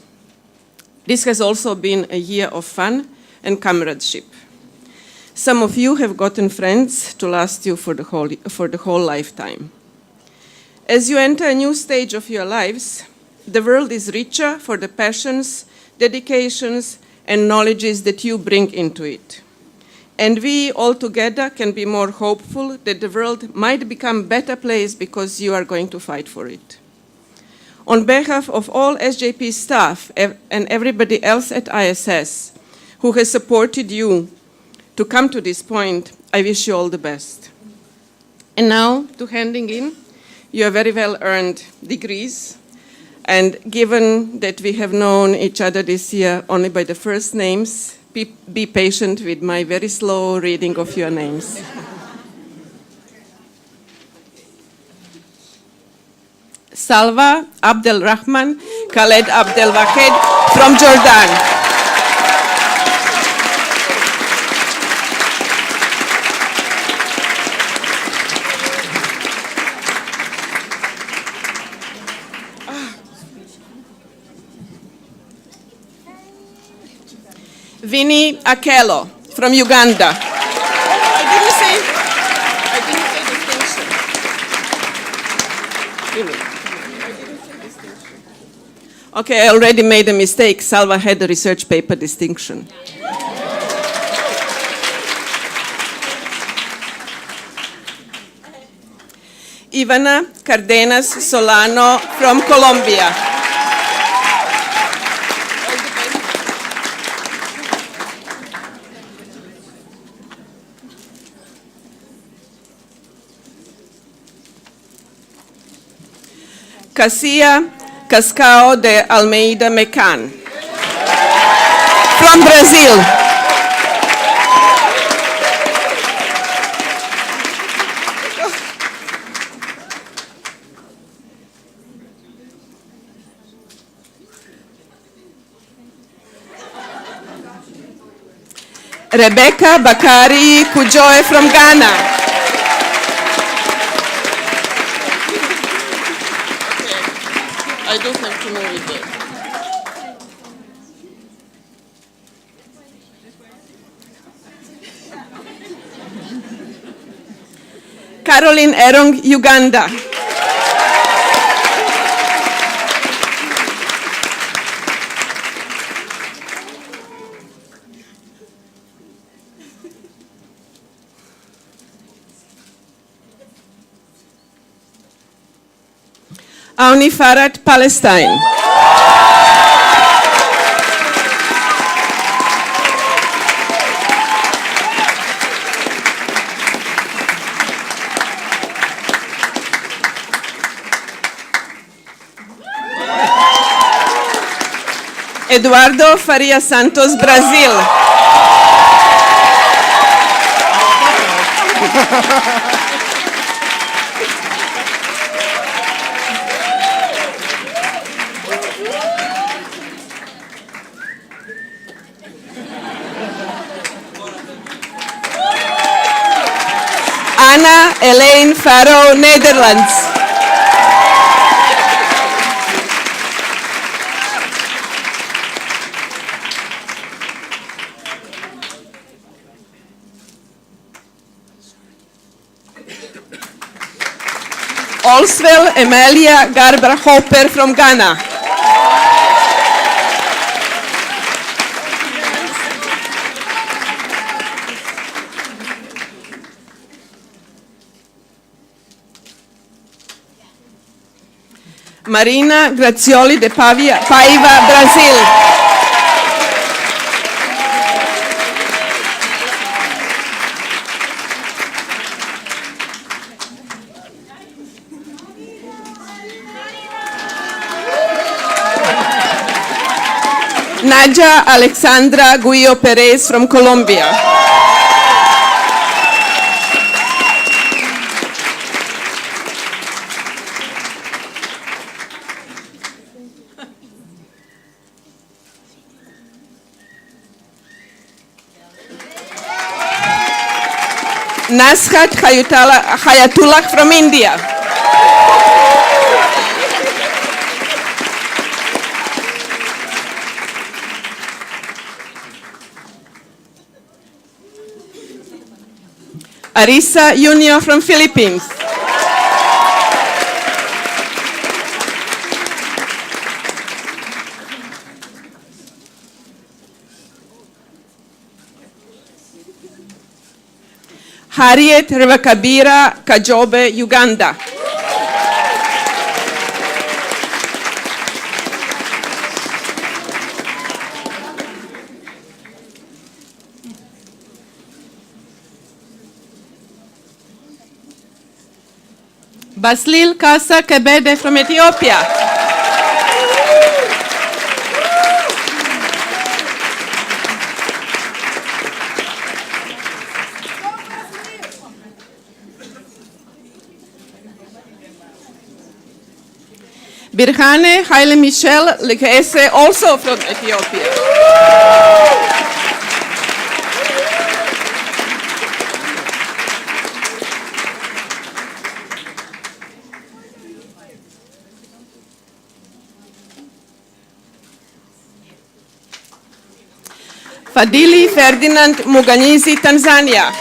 This has also been a year of fun and comradeship. Some of you have gotten friends to last you for the whole lifetime. As you enter a new stage of your lives, the world is richer for the passions, dedications, and knowledges that you bring into it. And we all together can be more hopeful that the world might become a better place because you are going to fight for it. On behalf of all SJP staff and everybody else at ISS who has supported you to come to this point, I wish you all the best. And now to handing in your very well-earned degrees. And given that we have known each other this year only by the first names, be patient with my very slow reading of your names. Salwa Abdelrahman Khaled Abdelwahed from Jordan. Vinnie Akelo from Uganda. I didn't say distinction. I didn't say distinction. Okay, I already made a mistake. Salwa had a research paper distinction. Ivana Cardenas Solano from Colombia. Cassia Cascao de Almeida Mecan from Brazil. Rebecca Bakari Kujoe from Ghana. I don't have to know it there. Caroline Erong, Uganda. Auni Farad, Palestine. Eduardo Faria Santos, Brazil. Anna Elaine Faro, Netherlands. Oswell Emilia Garber Hopper from Ghana. Marina Grazioli de Paiva, Brazil. Nadia Alexandra Guillo Perez from Colombia. Nashat Hayatullah from India. Arisa Junio from Philippines. Harriet Revakabira Kajobe, Uganda. Baslil Kasa Kebede from Ethiopia. Birhane Haile Michel Lekese, also from Ethiopia. Fadili Ferdinand Muganyizi, Tanzania.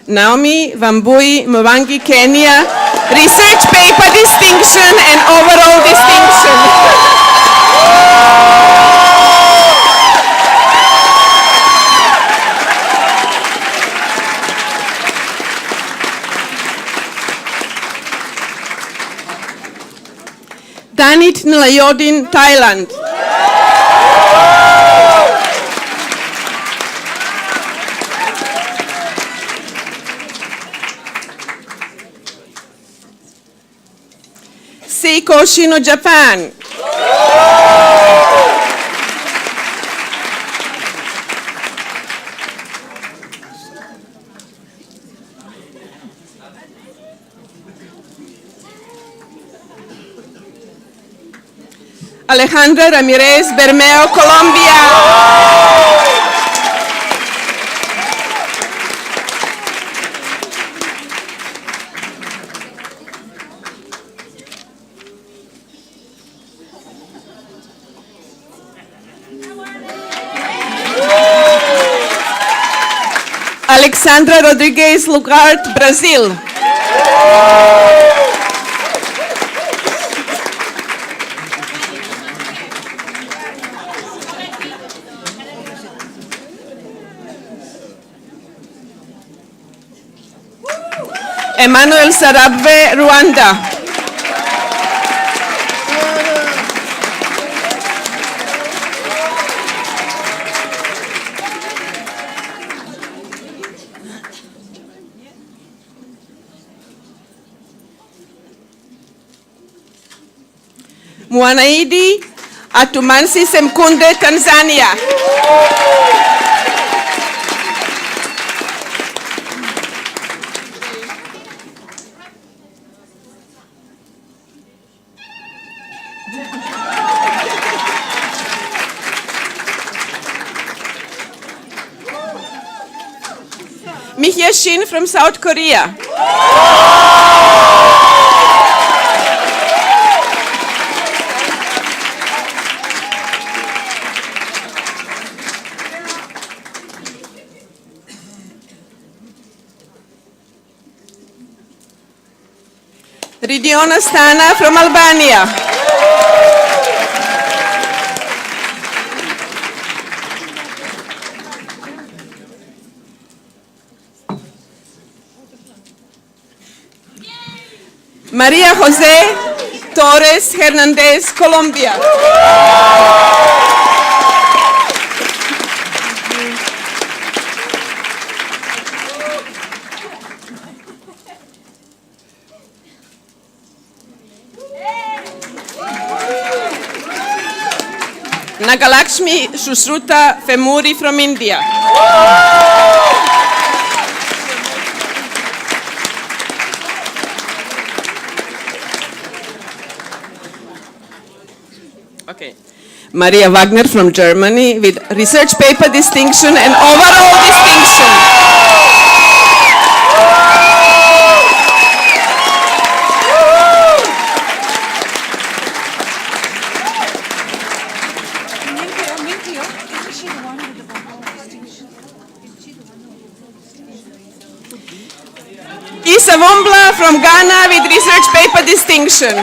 Naomi Wambui Mwangi, Kenya, research paper distinction and overall distinction. Tanit Nilayodin, Thailand. Seiko Shino, Japan. Alejandra Ramirez Bermeo, Colombia. Alexandra Rodriguez Lugart, Brazil. Emmanuel Sarabwe, Rwanda. Mwanaidi Atumansi Semkunde, Tanzania. Mihye Shin from South Korea. Ridiona Stana from Albania. Maria Jose Torres Hernandez, Colombia. Nagalakshmi Shusruta Femuri from India. Okay. Maria Wagner from Germany with research paper distinction and overall distinction. Isa Wombla from Ghana with research paper distinction.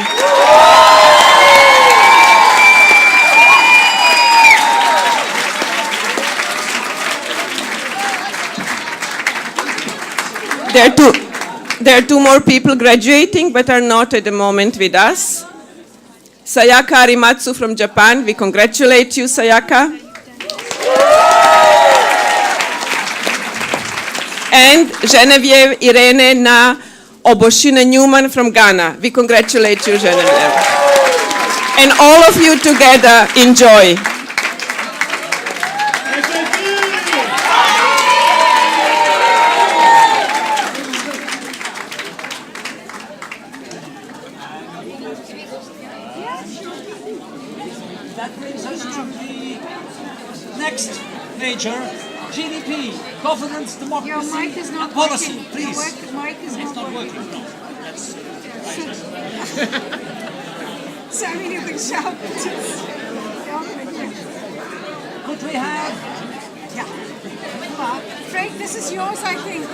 There are two more people graduating but are not at the moment with us. Sayaka Arimatsu from Japan, we congratulate you, Sayaka. And Genevieve Irene Na Oboshina Newman from Ghana. We congratulate you, Genevieve. And all of you together, enjoy. That brings us to the next major, GDP, governance, democracy, Your mic is not and policy. working. Please. Your mic is It's not working. working. No. That's So I mean, you can shout. Could we have? Yeah. Frank, this is yours, I think.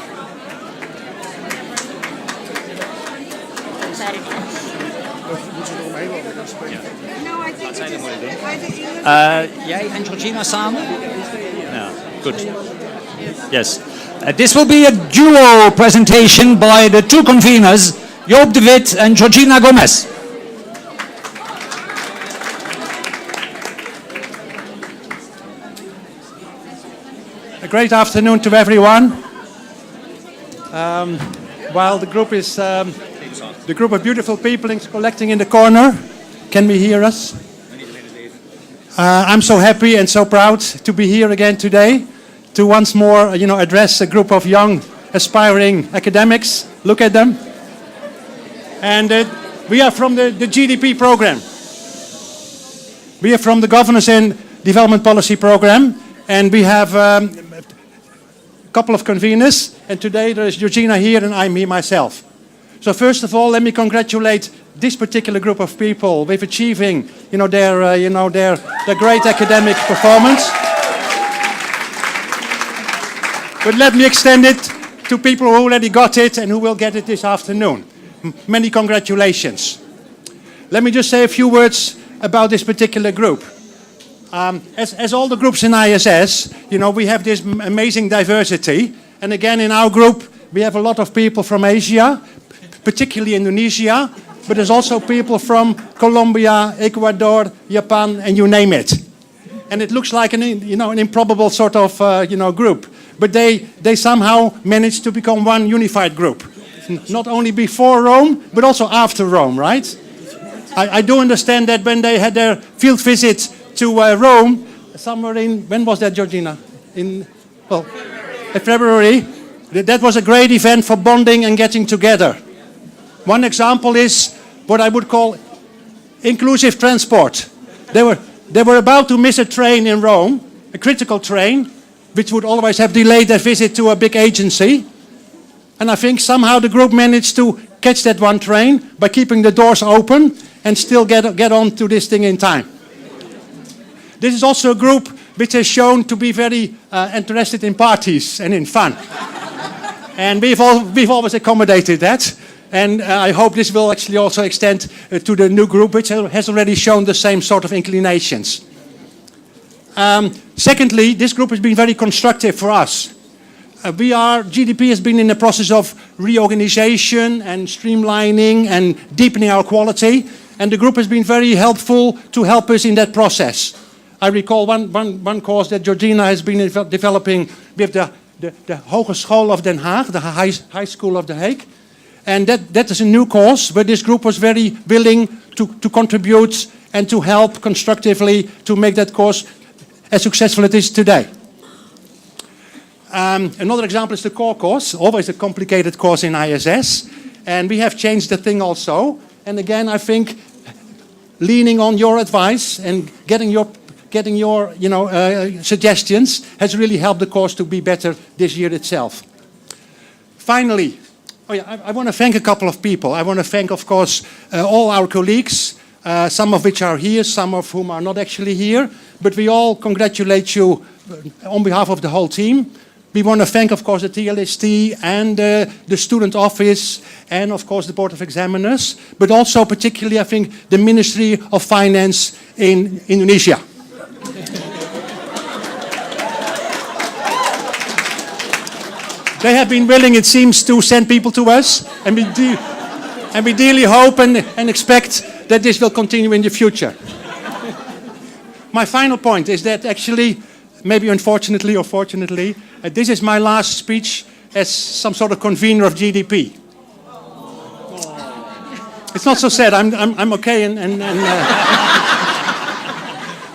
No, I think it is either English. Jij en Georgina samen? Ja, good. Yes. This will be a duo presentation by the two conveners, Joop de Wit and Georgina Gomez. A great afternoon to everyone. While the group is the group of beautiful people is collecting in the corner, can we hear us? I'm so happy and so proud to be here again today to once more, address a group of young, aspiring academics. Look at them. And we are from the GDP program. We are from the Governance and Development Policy program, and we have a couple of conveners, and today there is Georgina here and I'm here myself. So first of all, let me congratulate this particular group of people with achieving, their great academic performance. But let me extend it to people who already got it and who will get it this afternoon. Many congratulations. Let me just say a few words about this particular group. As all the groups in ISS, we have this amazing diversity. And again, in our group, we have a lot of people from Asia, particularly Indonesia, but there's also people from Colombia, Ecuador, Japan, and you name it. And it looks like an improbable sort of, group. But they somehow managed to become one unified group. Not only before Rome, but also after Rome, right? I do understand that when they had their field visit to Rome, somewhere in, when was that, Georgina? In February. That was a great event for bonding and getting together. One example is what I would call inclusive transport. They were about to miss a train in Rome, a critical train, which would otherwise have delayed their visit to a big agency. And I think somehow the group managed to catch that one train by keeping the doors open and still get on to this thing in time. This is also a group which has shown to be very interested in parties and in fun. And we've always accommodated that. And I hope this will actually also extend to the new group, which has already shown the same sort of inclinations. Secondly, this group has been very constructive for us. GDP has been in the process of reorganization and streamlining and deepening our quality. And the group has been very helpful to help us in that process. I recall one course that Georgina has been developing with the Hogeschool of Den Haag, the High School of The Hague. And that is a new course, but this group was very willing to contribute and to help constructively to make that course as successful as it is today. Another example is the core course, always a complicated course in ISS. And we have changed the thing also. And again, I think leaning on your advice and getting your suggestions has really helped the course to be better this year itself. Finally, I want to thank a couple of people. I want to thank, of course, all our colleagues, some of which are here, some of whom are not actually here. But we all congratulate you on behalf of the whole team. We want to thank, of course, the TLST and the student office and, of course, the Board of Examiners, but also particularly, I think, the Ministry of Finance in Indonesia. They have been willing, it seems, to send people to us, and we dearly hope and expect that this will continue in the future. My final point is that actually, maybe unfortunately or fortunately, this is my last speech as some sort of convener of GDP. It's not so sad. I'm okay, and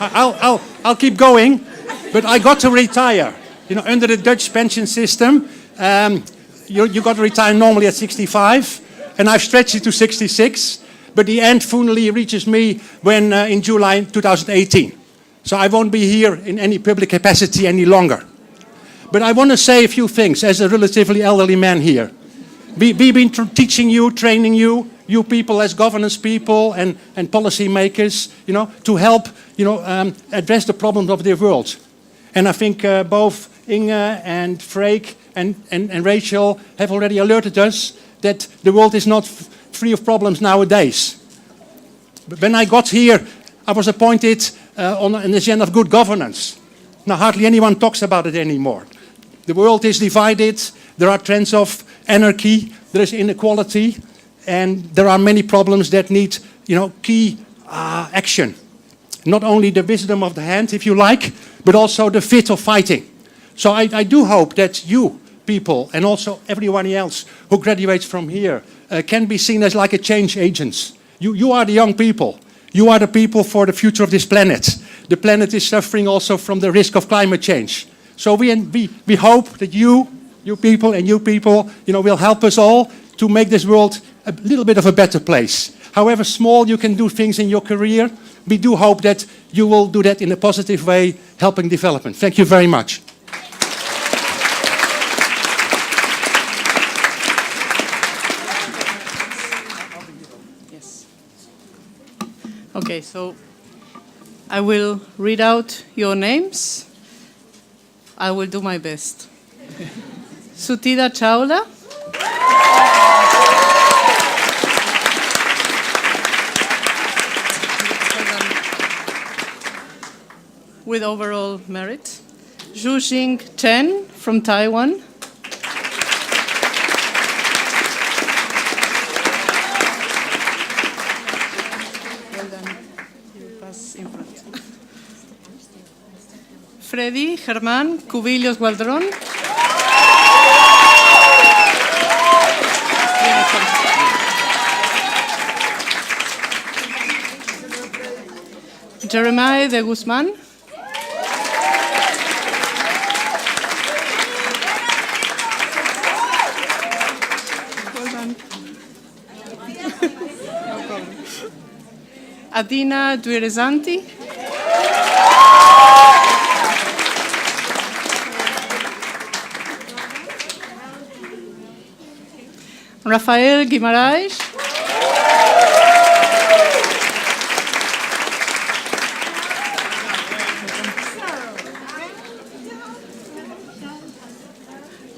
I'll keep going. But I got to retire. You know, under the Dutch pension system, you got to retire normally at 65, and I've stretched it to 66. But the end finally reaches me when in July 2018. So I won't be here in any public capacity any longer. But I want to say a few things as a relatively elderly man here. We've been teaching you, training you people as governance people and policy makers, to help, address the problems of the world. And I think both Inge and Freek and Rachel have already alerted us that the world is not free of problems nowadays. But when I got here, I was appointed on an agenda of good governance. Now, hardly anyone talks about it anymore. The world is divided. There are trends of anarchy. There is inequality. And there are many problems that need, key action. Not only the wisdom of the hand, if you like, but also the fit of fighting. So I do hope that you people and also everyone else who graduates from here can be seen as like a change agents. You are the young people. You are the people for the future of this planet. The planet is suffering also from the risk of climate change. So we hope that you people, will help us all to make this world a little bit of a better place. However small you can do things in your career, we do hope that you will do that in a positive way, helping development. Thank you very much. Okay, so I will read out your names. I will do my best. Sutida Chawla. With overall merit. Zhu Jing Chen from Taiwan. Freddy Germán Cubillos Gualdrón. Jeremiah de Guzman. Adina Duirezanti. Rafael Guimarães.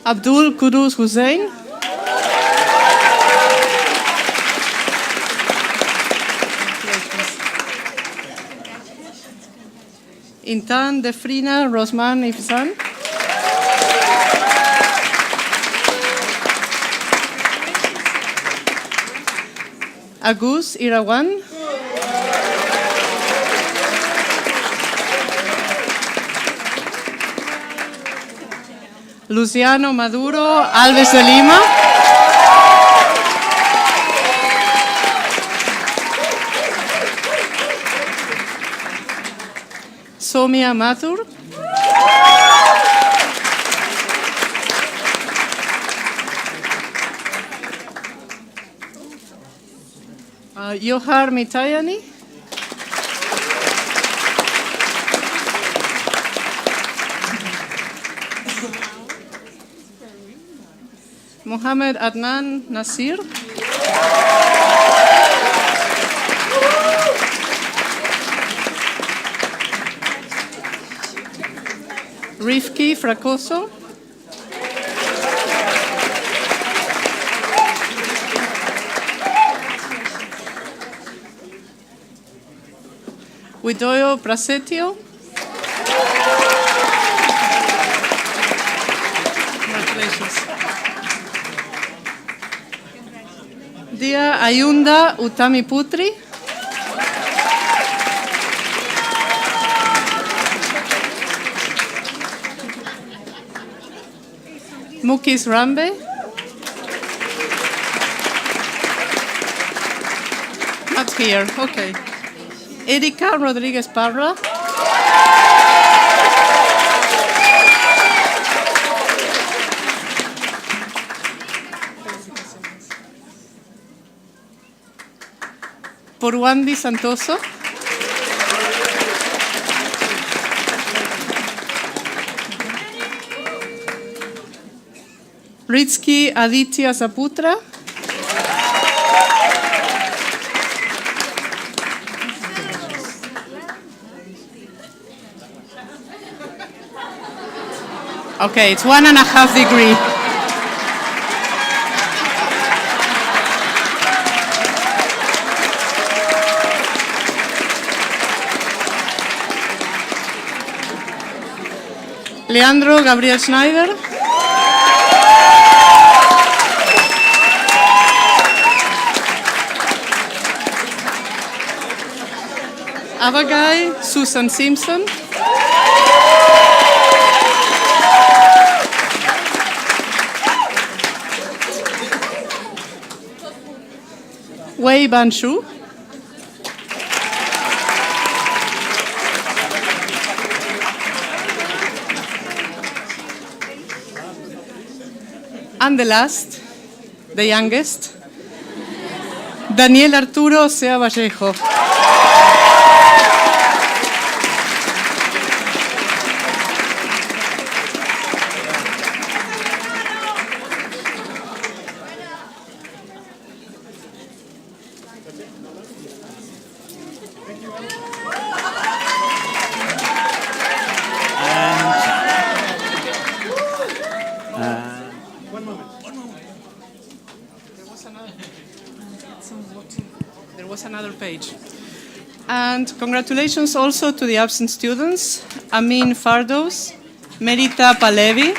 Abdul Kudus Hussein. Intan Defrina Rosman Ifsan. Agus Irawan. Luciano Maduro Alves de Lima. Somia Mathur. Johar Mitayani. Mohammed Adnan Nasir. Rifki Fracoso. Widoyo Prasetio. Congratulations. Dia Ayunda Utami Putri. Mukis Rambe. Not here, okay. Erika Rodriguez Parra. Purwandi Santoso. Ritsky Aditya Saputra. Okay, it's 1.5 degrees. Leandro Gabriel Schneider. Avagai Susan Simpson. Wei Banshu. And the last, the youngest, Daniel Arturo Sea Vallejo. There was another page. And congratulations also to the absent students, Amin Fardos, Merita Palevi,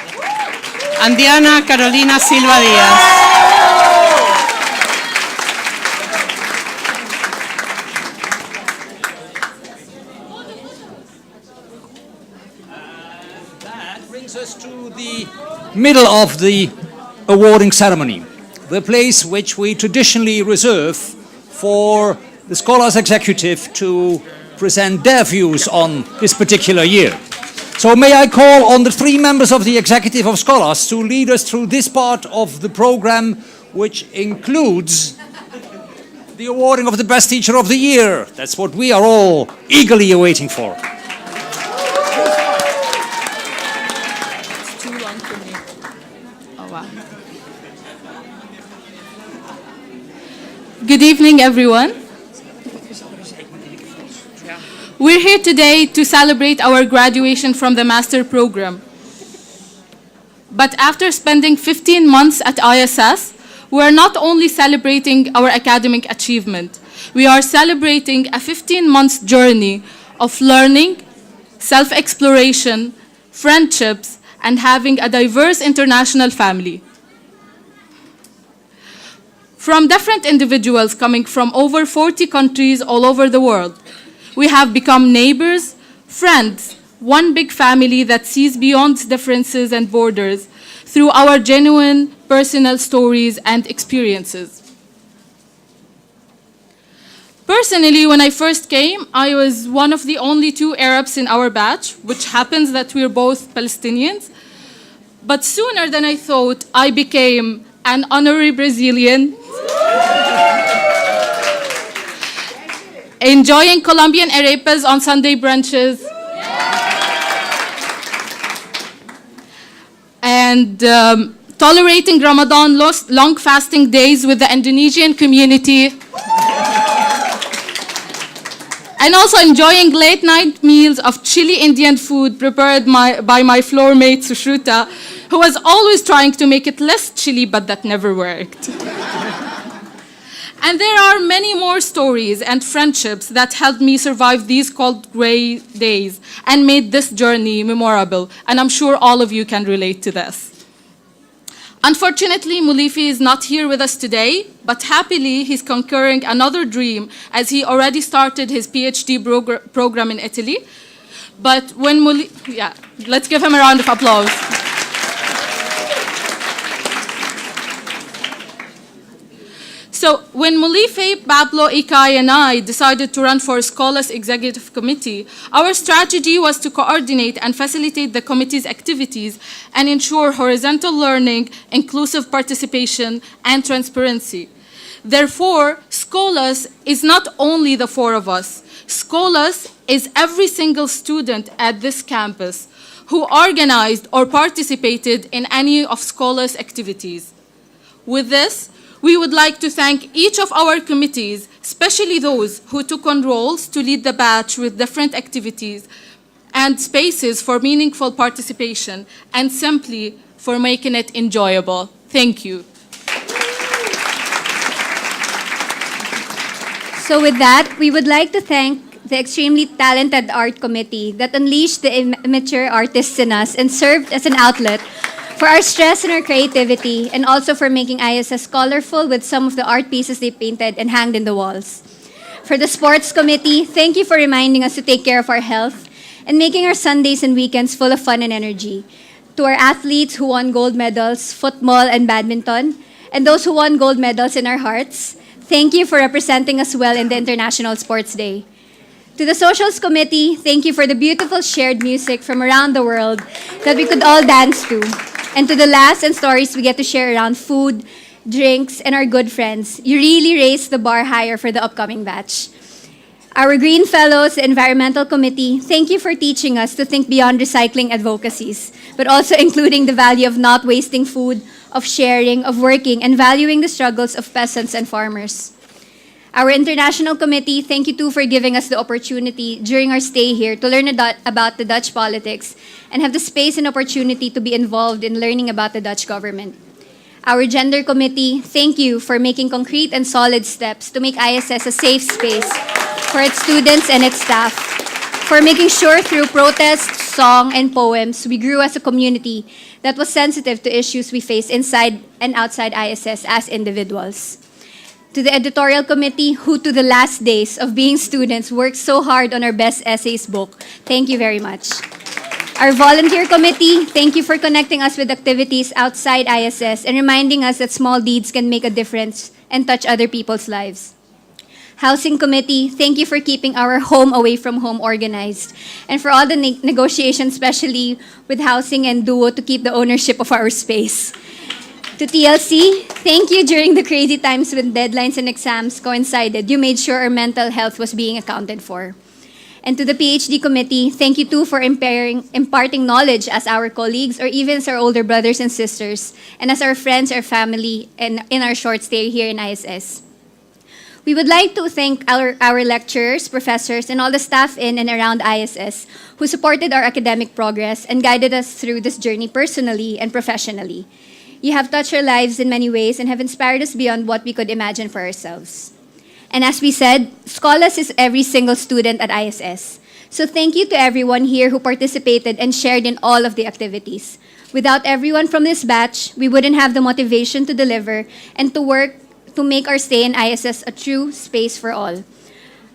and Diana Carolina Silva Diaz. That brings us to the middle of the awarding ceremony, the place which we traditionally reserve for the Scholars Executive to present their views on this particular year. So may I call on the 3 members of the Executive of Scholars to lead us through this part of the program, which includes the awarding of the Best Teacher of the Year. That's what we are all eagerly awaiting for. It's too long for me. Oh, wow. Good evening, everyone. We're here today to celebrate our graduation from the master program. But after spending 15 months at ISS, we are not only celebrating our academic achievement, we are celebrating a 15-month journey of learning, self-exploration, friendships, and having a diverse international family. From different individuals coming from over 40 countries all over the world, we have become neighbors, friends, one big family that sees beyond differences and borders through our genuine personal stories and experiences. Personally, when I first came, I was one of the only 2 Arabs in our batch, which happens that we're both Palestinians. But sooner than I thought, I became an honorary Brazilian, enjoying Colombian arepas on Sunday brunches, and tolerating Ramadan long fasting days with the Indonesian community, and also enjoying late night meals of chili Indian food prepared by my floor mate Sushruta, who was always trying to make it less chili, but that never worked. And there are many more stories and friendships that helped me survive these cold gray days and made this journey memorable. And I'm sure all of you can relate to this. Unfortunately, Mulifi is not here with us today, but happily he's conquering another dream as he already started his PhD program in Italy. But when let's give him a round of applause. So when Mulifi, Pablo, Ikai, and I decided to run for Scholars Executive Committee, our strategy was to coordinate and facilitate the committee's activities and ensure horizontal learning, inclusive participation, and transparency. Therefore, Scholars is not only the 4 of us. Scholars is every single student at this campus who organized or participated in any of Scholars' activities. With this, we would like to thank each of our committees, especially those who took on roles to lead the batch with different activities and spaces for meaningful participation, and simply for making it enjoyable. Thank you. So with that, we would like to thank the extremely talented art committee that unleashed the immature artists in us and served as an outlet for our stress and our creativity, and also for making ISS colorful with some of the art pieces they painted and hanged in the walls. For the sports committee, thank you for reminding us to take care of our health and making our Sundays and weekends full of fun and energy. To our athletes who won gold medals, football and badminton, and those who won gold medals in our hearts, thank you for representing us well in the International Sports Day. To the Socials Committee, thank you for the beautiful shared music from around the world that we could all dance to. And to the laughs and stories we get to share around food, drinks, and our good friends, you really raised the bar higher for the upcoming batch. Our Green Fellows, the Environmental Committee, thank you for teaching us to think beyond recycling advocacies, but also including the value of not wasting food, of sharing, of working, and valuing the struggles of peasants and farmers. Our International Committee, thank you too for giving us the opportunity during our stay here to learn about the Dutch politics and have the space and opportunity to be involved in learning about the Dutch government. Our Gender Committee, thank you for making concrete and solid steps to make ISS a safe space for its students and its staff, for making sure through protest, song, and poems we grew as a community that was sensitive to issues we face inside and outside ISS as individuals. To the editorial committee, who to the last days of being students worked so hard on our best essays book, thank you very much. Our volunteer committee, thank you for connecting us with activities outside ISS and reminding us that small deeds can make a difference and touch other people's lives. Housing Committee, thank you for keeping our home away from home organized. And for all the negotiations, especially with Housing and Duo, to keep the ownership of our space. To TLC, thank you during the crazy times when deadlines and exams coincided. You made sure our mental health was being accounted for. And to the PhD Committee, thank you too for imparting knowledge as our colleagues or even as our older brothers and sisters, and as our friends or family in our short stay here in ISS. We would like to thank our lecturers, professors, and all the staff in and around ISS who supported our academic progress and guided us through this journey personally and professionally. You have touched our lives in many ways and have inspired us beyond what we could imagine for ourselves. And as we said, Scholas is every single student at ISS. So thank you to everyone here who participated and shared in all of the activities. Without everyone from this batch, we wouldn't have the motivation to deliver and to work to make our stay in ISS a true space for all.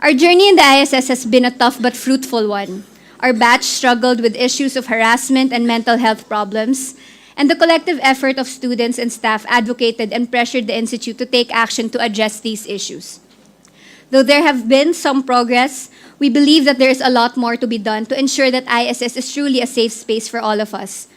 Our journey in the ISS has been a tough but fruitful one. Our batch struggled with issues of harassment and mental health problems, and the collective effort of students and staff advocated and pressured the Institute to take action to address these issues. Though there have been some progress, we believe that there is a lot more to be done to ensure that ISS is truly a safe space for all of us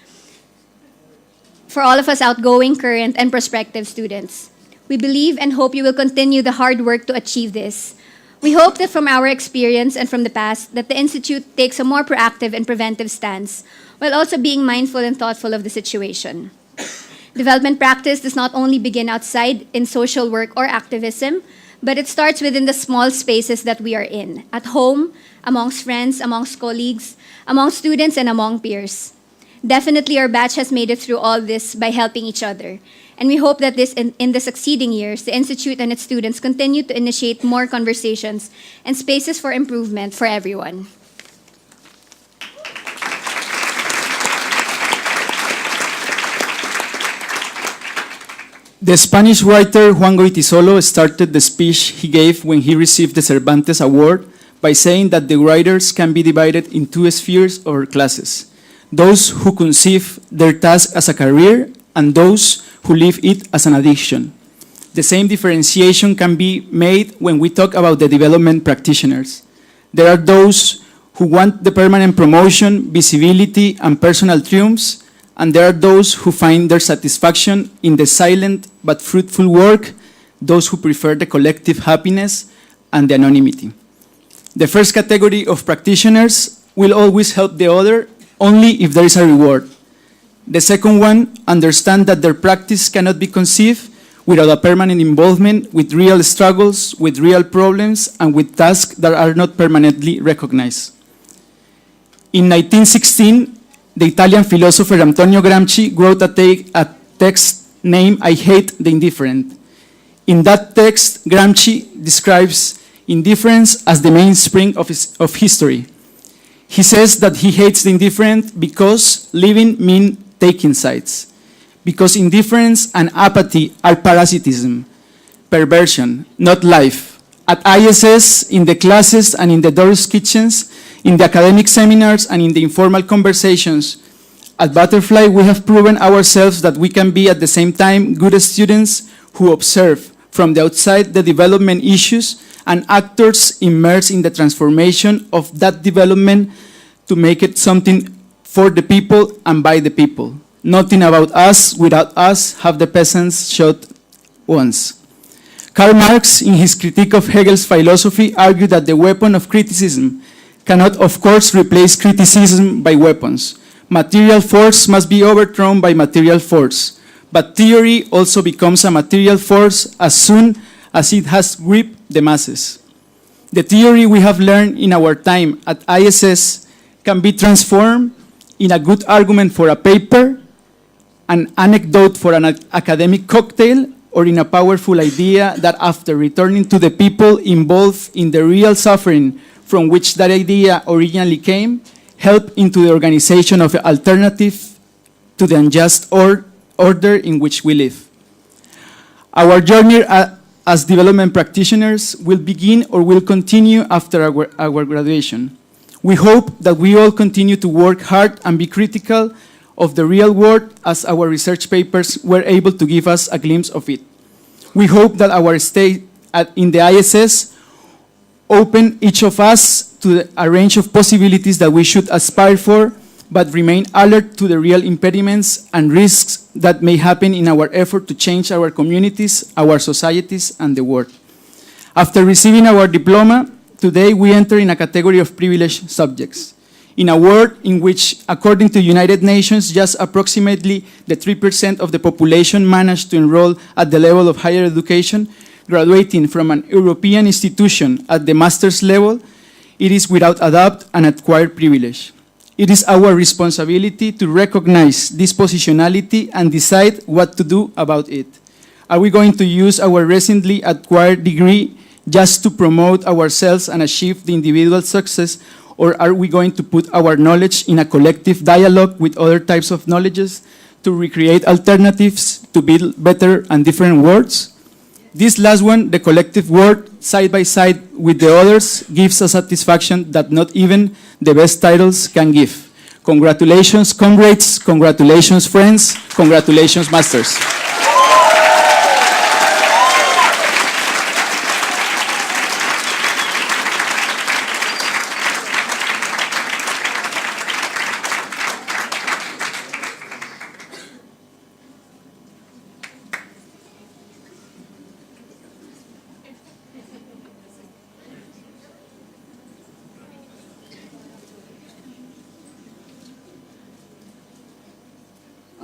outgoing, current, and prospective students. We believe and hope you will continue the hard work to achieve this. We hope that from our experience and from the past, that the Institute takes a more proactive and preventive stance, while also being mindful and thoughtful of the situation. Development practice does not only begin outside in social work or activism, but it starts within the small spaces that we are in, at home, amongst friends, amongst colleagues, among students, and among peers. Definitely, our batch has made it through all this by helping each other. And we hope that in the succeeding years, the Institute and its students continue to initiate more conversations and spaces for improvement for everyone. The Spanish writer Juan Goytisolo started the speech he gave when he received the Cervantes Award by saying that the writers can be divided in two spheres or classes: those who conceive their task as a career and those who live it as an addiction. The same differentiation can be made when we talk about the development practitioners. There are those who want the permanent promotion, visibility, and personal triumphs, and there are those who find their satisfaction in the silent but fruitful work, those who prefer the collective happiness and the anonymity. The first category of practitioners will always help the other only if there is a reward. The second one understand that their practice cannot be conceived without a permanent involvement with real struggles, with real problems, and with tasks that are not permanently recognized. In 1916, the Italian philosopher Antonio Gramsci wrote a text named I Hate the Indifferent. In that text, Gramsci describes indifference as the mainspring of history. He says that he hates the indifferent because living means taking sides, because indifference and apathy are parasitism, perversion, not life. At ISS, in the classes and in the Doris kitchens, in the academic seminars and in the informal conversations, at Butterfly we have proven ourselves that we can be at the same time good students who observe from the outside the development issues and actors immersed in the transformation of that development to make it something for the people and by the people. Nothing about us without us, have the peasants showed once. Karl Marx, in his critique of Hegel's philosophy, argued that the weapon of criticism cannot, of course, replace criticism by weapons. Material force must be overthrown by material force, but theory also becomes a material force as soon as it has gripped the masses. The theory we have learned in our time at ISS can be transformed in a good argument for a paper, an anecdote for an academic cocktail, or in a powerful idea that after returning to the people involved in the real suffering from which that idea originally came, help into the organization of an alternative to the unjust order in which we live. Our journey as development practitioners will begin or will continue after our graduation. We hope that we all continue to work hard and be critical of the real world as our research papers were able to give us a glimpse of it. We hope that our stay in the ISS open each of us to a range of possibilities that we should aspire for, but remain alert to the real impediments and risks that may happen in our effort to change our communities, our societies, and the world. After receiving our diploma, today we enter in a category of privileged subjects. In a world in which, according to United Nations, just approximately the 3% of the population managed to enroll at the level of higher education, graduating from an European institution at the master's level, it is without a doubt an acquired privilege. It is our responsibility to recognize this positionality and decide what to do about it. Are we going to use our recently acquired degree just to promote ourselves and achieve the individual success, or are we going to put our knowledge in a collective dialogue with other types of knowledges to recreate alternatives to build better and different worlds? This last one, the collective world, side by side with the others, gives a satisfaction that not even the best titles can give. Congratulations, comrades. Congratulations, friends. Congratulations, masters.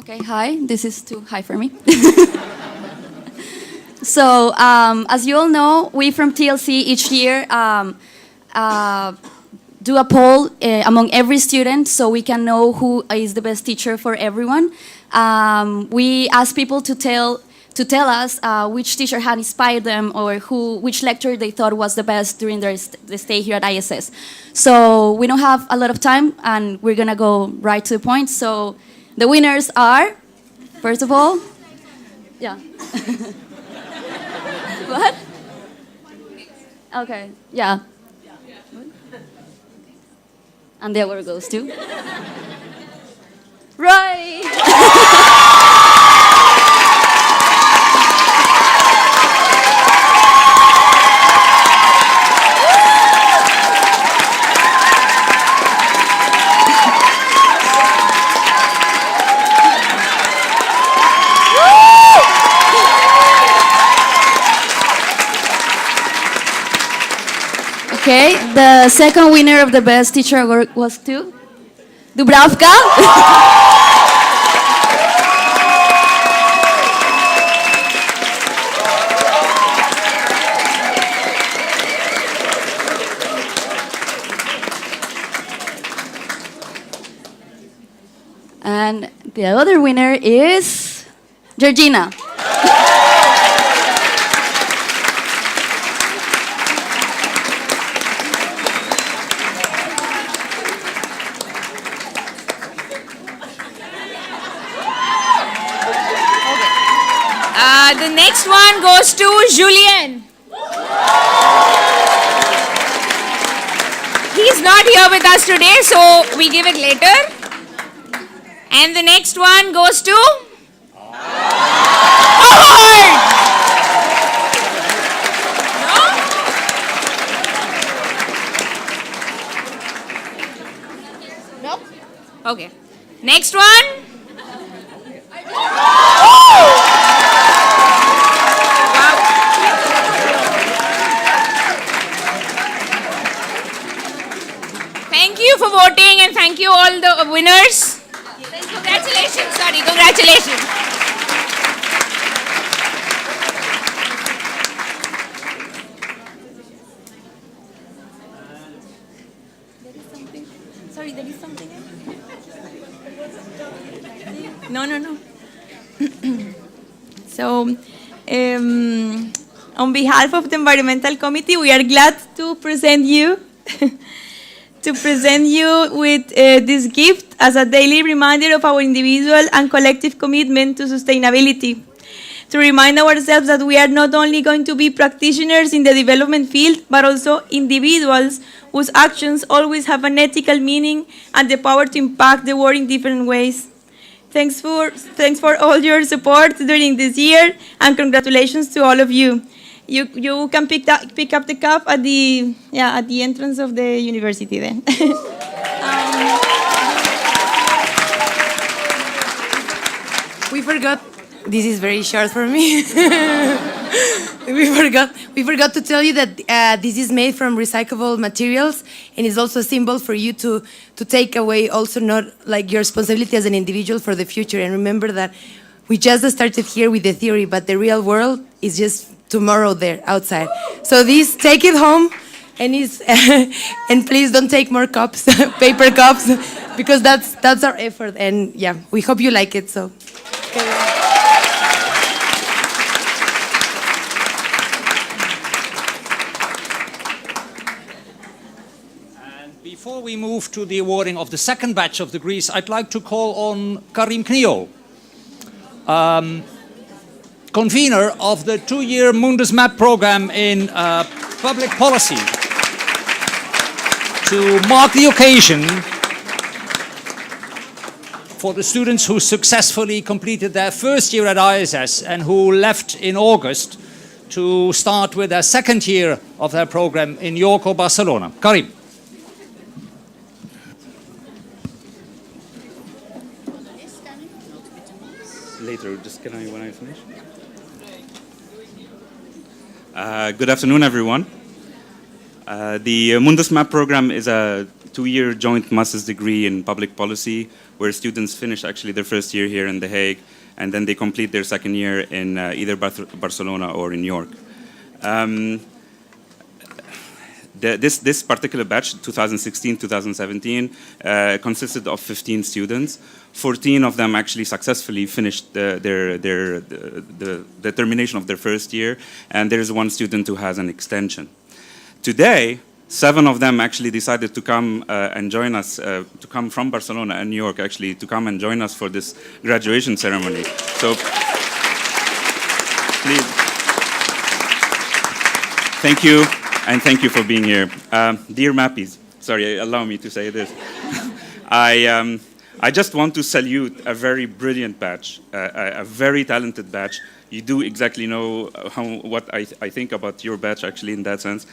Okay, hi, this is too high for me. So, as you all know, we from TLC each year do a poll among every student so we can know who is the best teacher for everyone. We ask people to tell us which teacher had inspired them or which lecture they thought was the best during their stay here at ISS. So we don't have a lot of time and we're gonna go right to the point. So the winners are, first of all, yeah. What? Okay, yeah. And the award goes to Roy. Okay, the second winner of the Best Teacher Award was to Dubravka. And the other winner is Georgina. The next one goes to Julien. He's not here with us today, so we give it later. And the next one goes to Ahad. No? Nope. Okay. Next one. Thank you for voting and thank you all the winners. Congratulations, sorry, congratulations. Sorry, there is something. No. So, on behalf of the Environmental Committee, we are glad to present you with this gift as a daily reminder of our individual and collective commitment to sustainability. To remind ourselves that we are not only going to be practitioners in the development field, but also individuals whose actions always have an ethical meaning and the power to impact the world in different ways. Thanks for all your support during this year, and congratulations to all of you. you can pick up the cup at the entrance of the university then. We forgot. This is very short for me. We forgot to tell you that this is made from recyclable materials, and is also a symbol for you to take away also not like your responsibility as an individual for the future. And remember that we just started here with the theory, but the real world is just tomorrow there outside. So this, take it home, and and please don't take more cups, paper cups, because that's our effort. And yeah, we hope you like it. So. Before we move to the awarding of the second batch of degrees, I'd like to call on Karim Kniol, convener of the 2-year Mundus Map program in public policy, to mark the occasion for the students who successfully completed their first year at ISS and who left in August to start with their second year of their program in York or Barcelona. Karim. Later, just can I, when I finish? Good afternoon, everyone. The Mundus Map program is a 2-year joint master's degree in public policy, where students finish actually their first year here in The Hague, and then they complete their second year in either Barcelona or in York. This particular batch, 2016-2017, consisted of 15 students. 14 of them actually successfully finished the termination of their first year, and there is one student who has an extension. Today, 7 of them actually decided to come and join us, to come from Barcelona and New York, actually, to come and join us for this graduation ceremony. So, please, thank you. And thank you for being here. Dear Mappies, sorry, allow me to say this. I just want to salute a very brilliant batch, a very talented batch. You do exactly know what I think about your batch, actually, in that sense.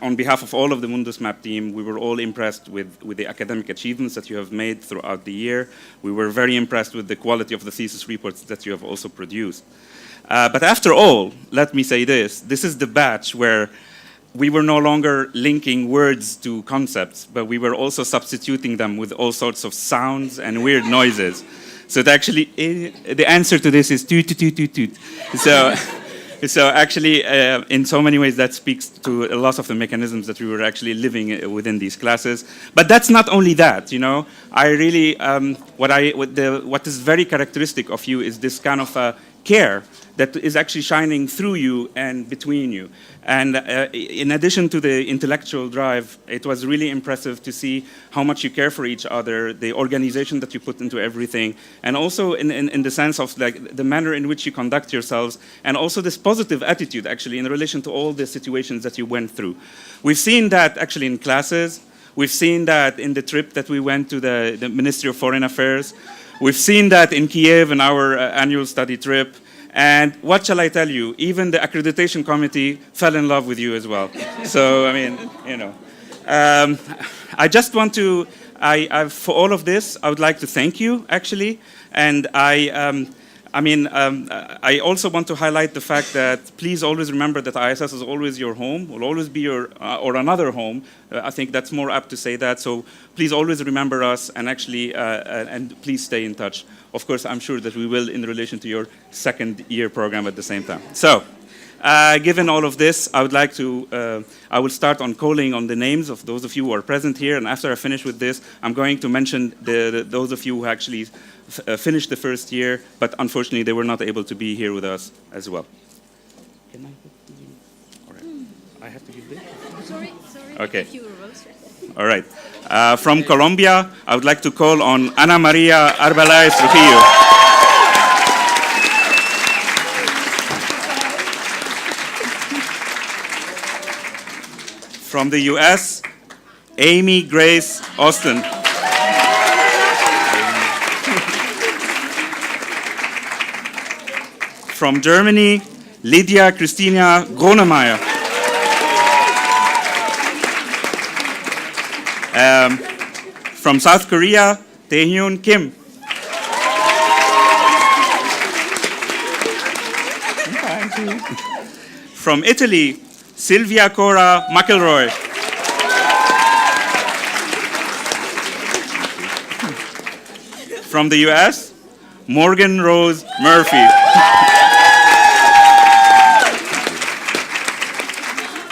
On behalf of all of the Mundus Map team, we were all impressed with the academic achievements that you have made throughout the year. We were very impressed with the quality of the thesis reports that you have also produced. But after all, let me say this is the batch where we were no longer linking words to concepts, but we were also substituting them with all sorts of sounds and weird noises. So actually, the answer to this is toot, toot, toot, toot. So actually, in so many ways, that speaks to a lot of the mechanisms that we were actually living within these classes. But that's not only that, you know. I really, what is very characteristic of you is this kind of care that is actually shining through you and between you. And in addition to the intellectual drive, it was really impressive to see how much you care for each other, the organization that you put into everything, and also in the sense of like the manner in which you conduct yourselves, and also this positive attitude actually in relation to all the situations that you went through. We've seen that actually in classes. We've seen that in the trip that we went to the Ministry of Foreign Affairs. We've seen that in Kiev in our annual study trip. And what shall I tell you? Even the accreditation committee fell in love with you as well. So, I mean, you know. I just want to, for all of this, I would like to thank you, actually. And I also want to highlight the fact that please always remember that ISS is always your home, will always be your, or another home. I think that's more apt to say that. So please always remember us, and actually, and please stay in touch. Of course, I'm sure that we will in relation to your second year program at the same time. So, given all of this, I would like to, I will start on calling on the names of those of you who are present here. And after I finish with this, I'm going to mention those of you who actually finished the first year, but unfortunately they were not able to be here with us as well. Can I give you? All right. I have to give this? Sorry. Okay. All right. From Colombia, I would like to call on Ana Maria Arbeláez Trujillo. From the US, Amy Grace Austin. From Germany, Lydia Christina Gronemeyer. From South Korea, Taehyun Kim. From Italy, Silvia Cora McElroy. From the US, Morgan Rose Murphy.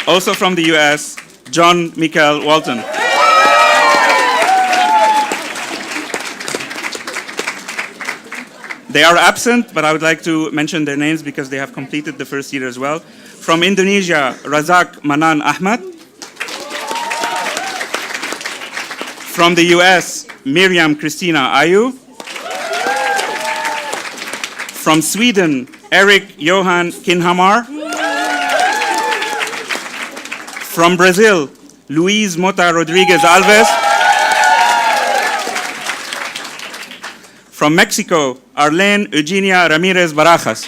Also from the US, John Michael Walton. They are absent, but I would like to mention their names because they have completed the first year as well. From Indonesia, Razak Manan Ahmad. From the US, Miriam Christina Ayu. From Sweden, Eric Johan Kinhamar. From Brazil, Luis Mota Rodriguez Alves. From Mexico, Arlene Eugenia Ramirez Barajas.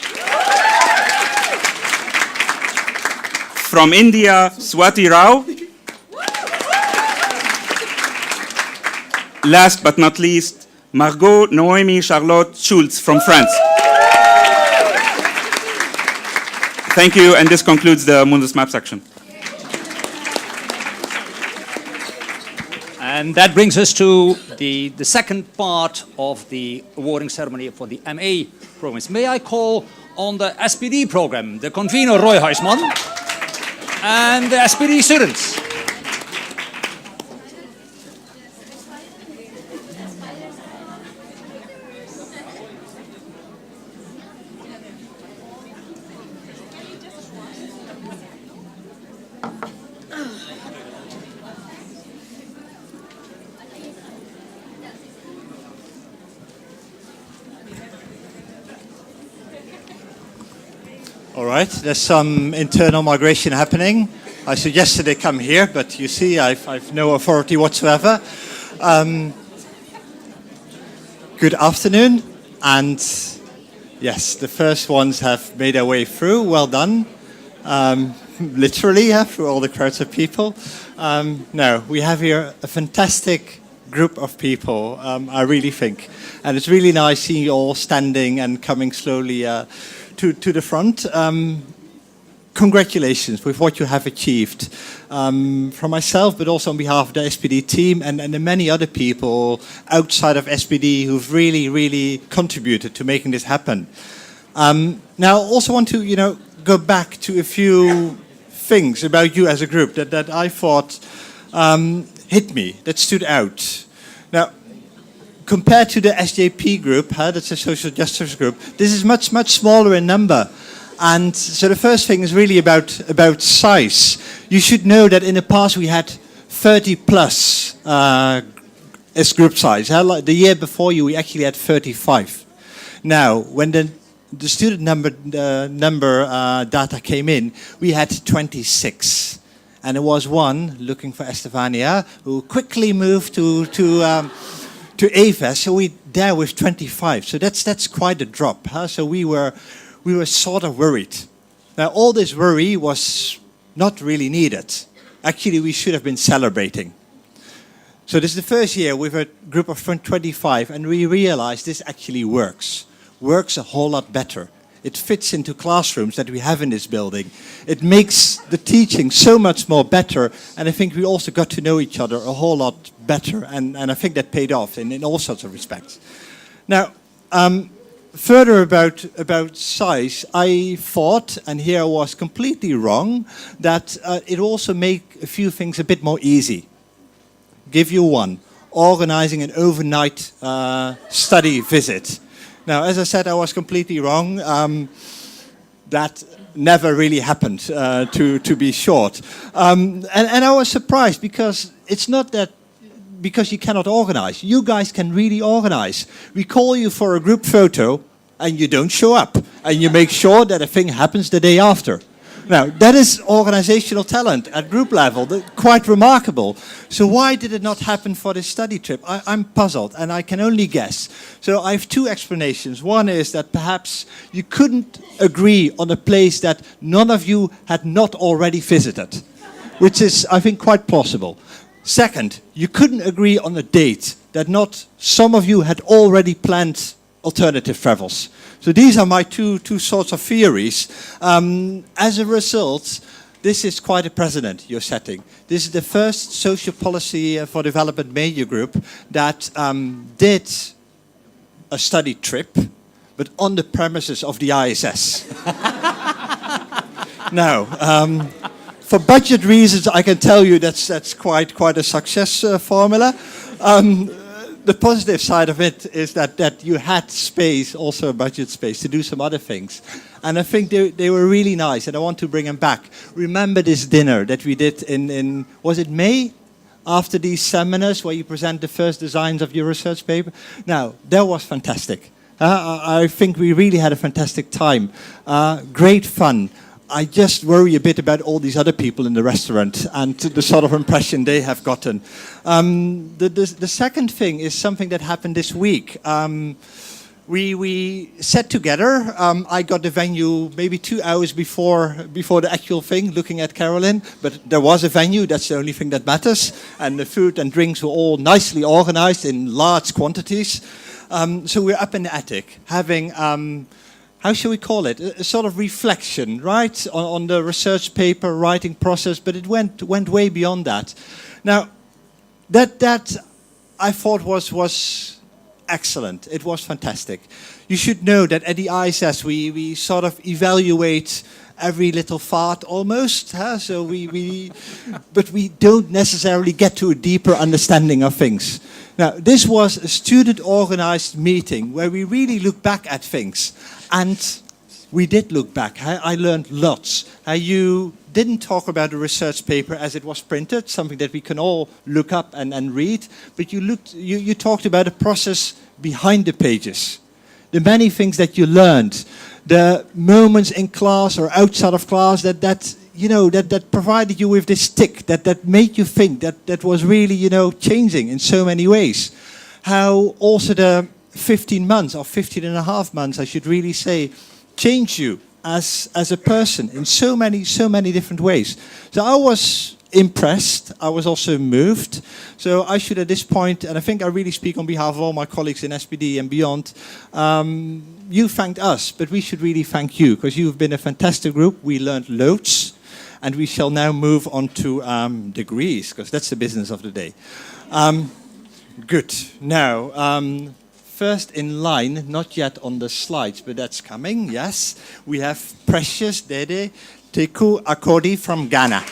From India, Swati Rao. Last but not least, Margot Noémie Charlotte Schulz from France. Thank you, and this concludes the Mundus Map section. And that brings us to the second part of the awarding ceremony for the MA programs. May I call on the SPD program, the convener Roy Huisman, and the SPD students. All right, there's some internal migration happening. I suggested they come here, but you see, I've no authority whatsoever. Good afternoon, and yes, the first ones have made their way through. Well done. Literally, through all the crowds of people. No, we have here a fantastic group of people, I really think. And it's really nice seeing you all standing and coming slowly to the front. Congratulations with what you have achieved. From myself, but also on behalf of the SPD team and the many other people outside of SPD who've really, really contributed to making this happen. Now, I also want to, go back to a few things about you as a group that I thought hit me, that stood out. Now, compared to the SJP group, that's a social justice group, this is much, much smaller in number. And so the first thing is really about size. You should know that in the past we had 30 plus as group size. Like the year before you, we actually had 35. Now, when the student number data came in, we had 26. And there was one, looking for Estefania, who quickly moved to AVES, so we there with 25. So that's quite a drop. So we were sort of worried. Now, all this worry was not really needed. Actually, we should have been celebrating. So this is the first year with a group of 25, and we realized this actually works a whole lot better. It fits into classrooms that we have in this building. It makes the teaching so much more better, and I think we also got to know each other a whole lot better, and I think that paid off in all sorts of respects. Now, further about size, I thought, and here I was completely wrong, that it also make a few things a bit more easy. Give you one, organizing an overnight study visit. Now, as I said, I was completely wrong. That never really happened, to be short. And I was surprised because it's not that because you cannot organize. You guys can really organize. We call you for a group photo and you don't show up. And you make sure that a thing happens the day after. Now, that is organizational talent at group level, quite remarkable. So why did it not happen for this study trip? I'm puzzled, and I can only guess. So I have two explanations. One is that perhaps you couldn't agree on a place that none of you had not already visited, which is, I think, quite plausible. Second, you couldn't agree on a date that not some of you had already planned alternative travels. So these are my two sorts of theories. As a result, this is quite a precedent you're setting. This is the first social policy for development major group that did a study trip, but on the premises of the ISS. Now, for budget reasons, I can tell you that's quite a success formula. The positive side of it is that you had space, also budget space, to do some other things. And I think they were really nice, and I want to bring them back. Remember this dinner that we did in was it May? After these seminars where you present the first designs of your research paper? Now, that was fantastic. I think we really had a fantastic time. Great fun. I just worry a bit about all these other people in the restaurant and the sort of impression they have gotten. The second thing is something that happened this week. We sat together. I got the venue maybe 2 hours before the actual thing, looking at Carolyn. But there was a venue, that's the only thing that matters. And the food and drinks were all nicely organized in large quantities. So we're up in the attic having... how shall we call it? A sort of reflection, right, on the research paper writing process, but it went way beyond that. Now, that I thought was excellent. It was fantastic. You should know that at the ISS we sort of evaluate every little fart almost. So but we don't necessarily get to a deeper understanding of things. Now, this was a student-organized meeting where we really look back at things. And we did look back. I learned lots. You didn't talk about a research paper as it was printed, something that we can all look up and read, but you talked about a process behind the pages. The many things that you learned, the moments in class or outside of class that provided you with this tick, that made you think, that was really, changing in so many ways. How also the 15 months, or 15 and a half months, I should really say, changed you as a person in so many different ways. So I was impressed. I was also moved. So I should at this point, and I think I really speak on behalf of all my colleagues in SPD and beyond, you thanked us, but we should really thank you, because you've been a fantastic group. We learned loads, and we shall now move on to degrees, because that's the business of the day. Good. Now, first in line, not yet on the slides, but that's coming, yes. We have Precious Dede Teku Akodi from Ghana.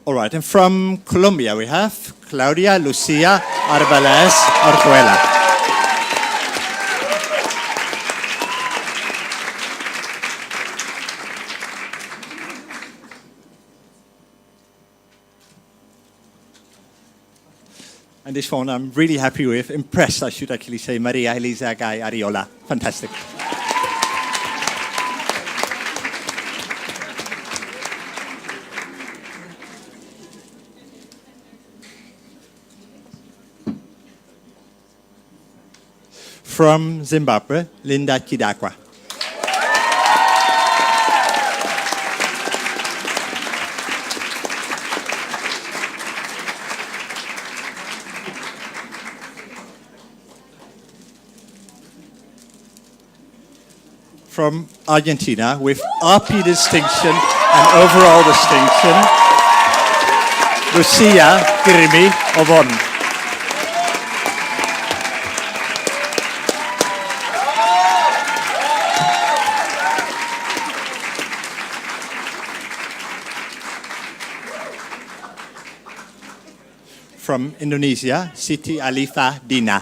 All right, and from Colombia we have Claudia Lucia Arbales Orjuela. And this one I'm really happy with, impressed I should actually say, Maria Elisa Gai Ariola. Fantastic. From Zimbabwe, Linda Chidakwa. From Argentina, with RP distinction and overall distinction, Lucia Kirimi Obon. From Indonesia, Siti Alifa Dina.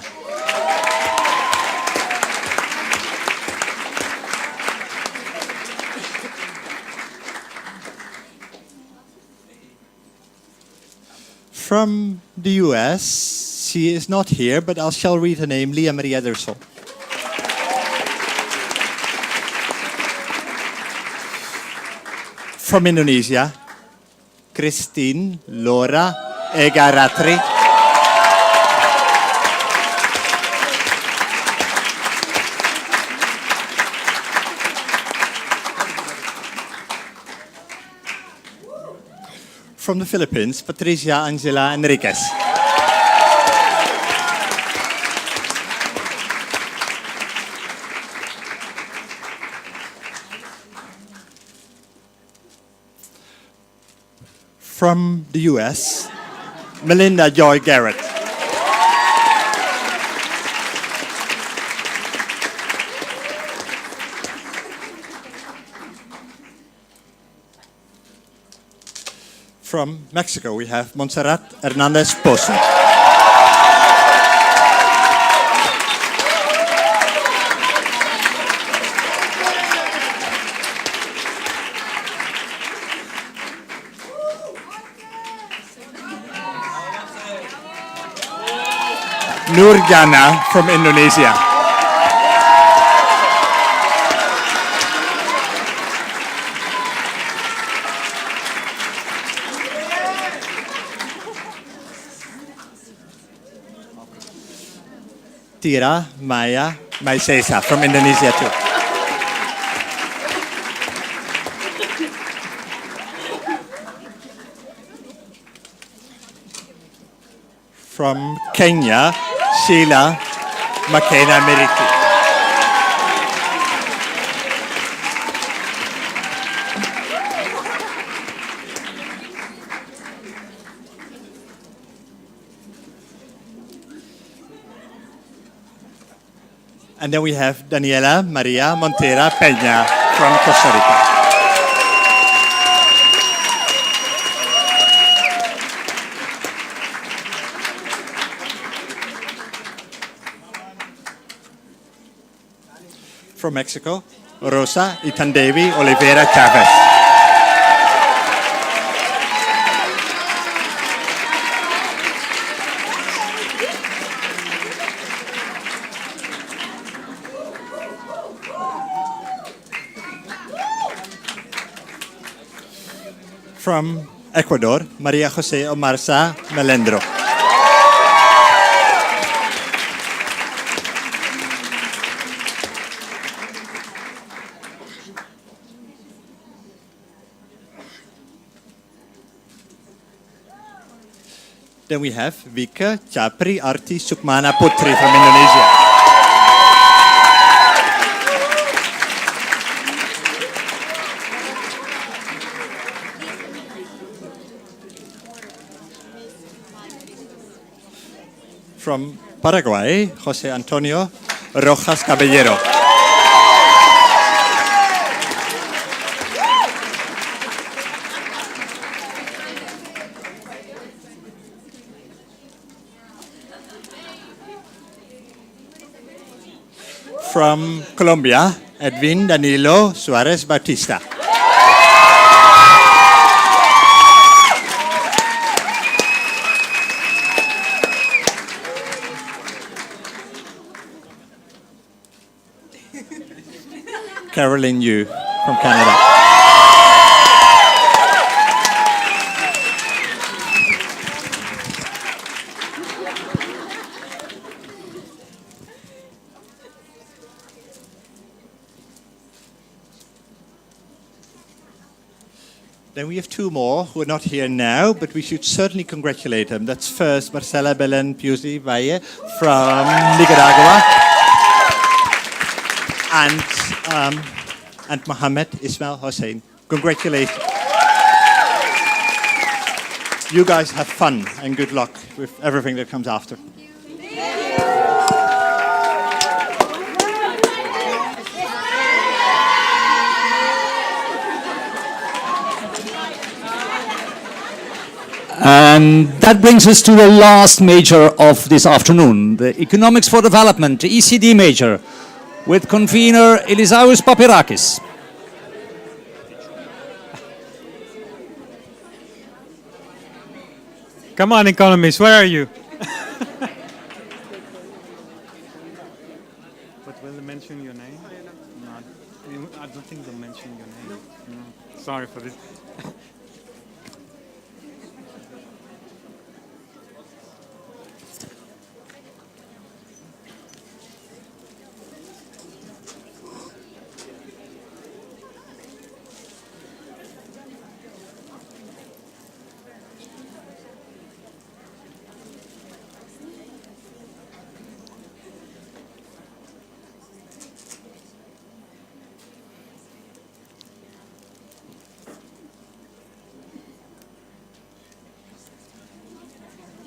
From the US, she is not here, but I shall read her name, Lia Maria Dersol. From Indonesia, Christine Laura Egaratri. From the Philippines, Patricia Angela Enriquez. From the US, Melinda Joy Garrett. From Mexico, we have Montserrat Hernandez Pozo. Nurjana from Indonesia. Tira Maya Maisesa from Indonesia too. From Kenya, Sheila Makena Meriki. And then we have Daniela Maria Montera Peña from Costa Rica. From Mexico, Rosa Itandevi Oliveira Chavez. From Ecuador, Maria Jose Omarza Melendro. Then we have Vika Chapri Arti Sukmana Putri from Indonesia. From Paraguay, Jose Antonio Rojas Caballero. From Colombia, Edwin Danilo Suarez Bautista. Caroline Yu from Canada. Then we have two more who are not here now, but we should certainly congratulate them. That's first Marcela Belen Piusi Valle from Nicaragua. And Mohammed Ismail Hossein. Congratulations. You guys have fun and good luck with everything that comes after. And that brings us to the last major of this afternoon, the Economics for Development, the ECD major, with convener Elizaeus Papirakis. Come on, economists, where are you? But will they mention your name? No, I don't think they'll mention your name. No. Sorry for this.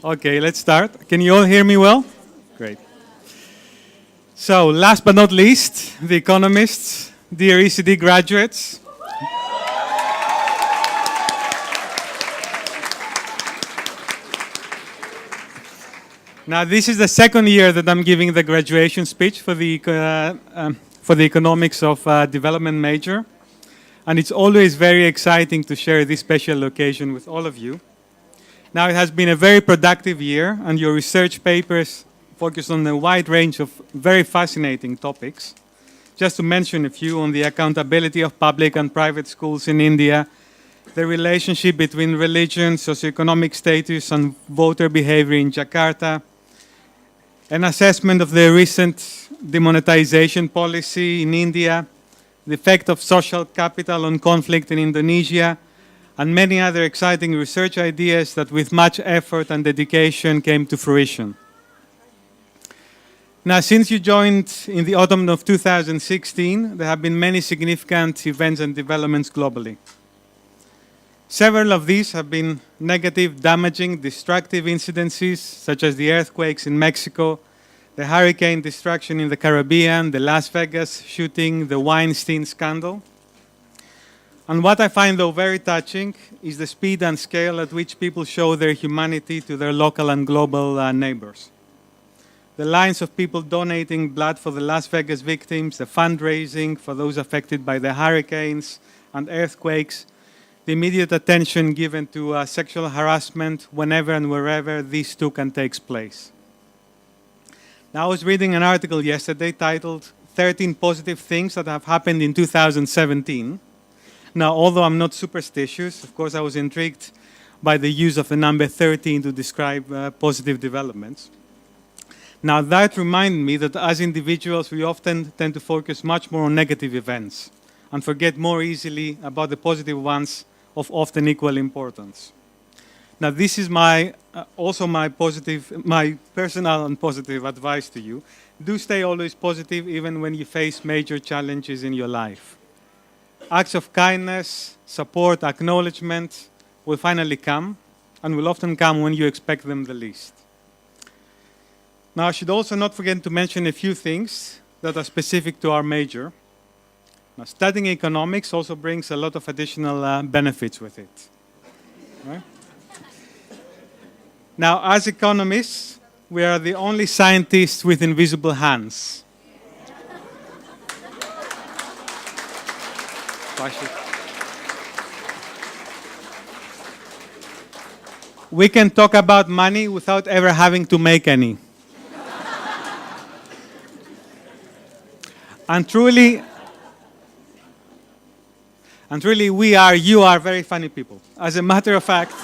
Okay, let's start. Can you all hear me well? Great. So, last but not least, the economists, dear ECD graduates. Now, this is the second year that I'm giving the graduation speech for the economics of development major. And it's always very exciting to share this special occasion with all of you. Now, it has been a very productive year, and your research papers focus on a wide range of very fascinating topics. Just to mention a few, on the accountability of public and private schools in India, the relationship between religion, socioeconomic status, and voter behavior in Jakarta, an assessment of the recent demonetization policy in India, the effect of social capital on conflict in Indonesia, and many other exciting research ideas that with much effort and dedication came to fruition. Now, since you joined in the autumn of 2016, there have been many significant events and developments globally. Several of these have been negative, damaging, destructive incidences, such as the earthquakes in Mexico, the hurricane destruction in the Caribbean, the Las Vegas shooting, the Weinstein scandal. And what I find, though, very touching is the speed and scale at which people show their humanity to their local and global neighbors. The lines of people donating blood for the Las Vegas victims, the fundraising for those affected by the hurricanes and earthquakes, the immediate attention given to sexual harassment whenever and wherever these two can take place. Now, I was reading an article yesterday titled 13 Positive Things That Have Happened in 2017. Now, although I'm not superstitious, of course, I was intrigued by the use of the number 13 to describe positive developments. Now, that reminded me that as individuals, we often tend to focus much more on negative events and forget more easily about the positive ones of often equal importance. Now, this is also my personal and positive advice to you. Do stay always positive even when you face major challenges in your life. Acts of kindness, support, acknowledgement will finally come, and will often come when you expect them the least. Now, I should also not forget to mention a few things that are specific to our major. Now, studying economics also brings a lot of additional benefits with it. Right? Now, as economists, we are the only scientists with invisible hands. We can talk about money without ever having to make any. And truly, you are very funny people. As a matter of fact,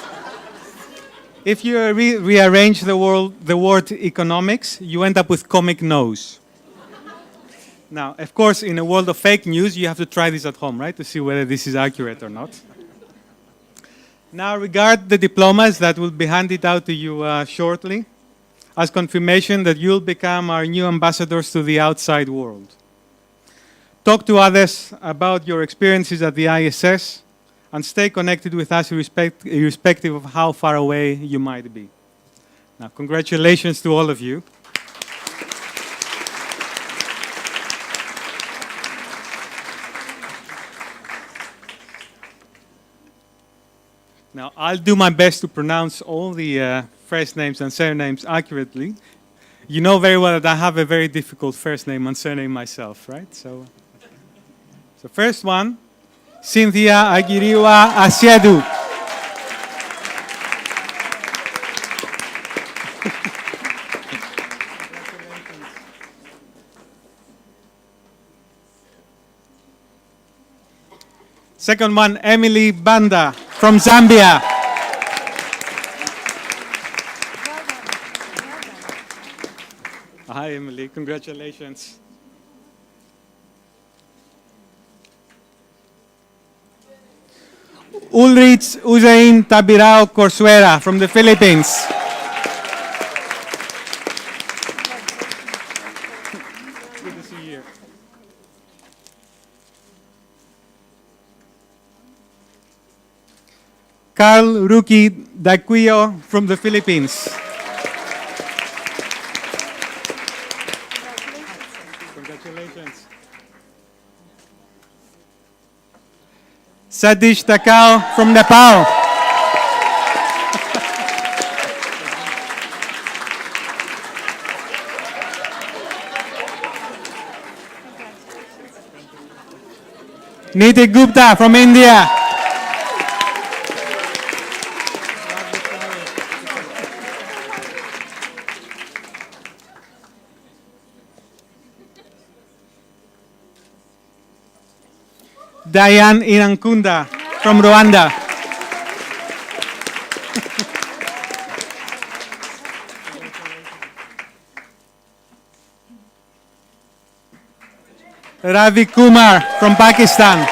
if you rearrange the word economics, you end up with comic nose. Now, of course, in a world of fake news, you have to try this at home, right, to see whether this is accurate or not. Now, regard the diplomas that will be handed out to you shortly as confirmation that you'll become our new ambassadors to the outside world. Talk to others about your experiences at the ISS and stay connected with us irrespective of how far away you might be. Now, congratulations to all of you. Now, I'll do my best to pronounce all the first names and surnames accurately. You know very well that I have a very difficult first name and surname myself, right? So first one, Cynthia Agiriwa Asiedu. Second one, Emily Banda from Zambia. Hi, Emily. Congratulations. Ulrich Uzain Tabirao Corsuera from the Philippines. Good to see you. Carl Ruki Daquio from the Philippines. Congratulations. Satish Takao from Nepal. Niti Gupta from India. Diane Inankunda from Rwanda. Ravi Kumar from Pakistan.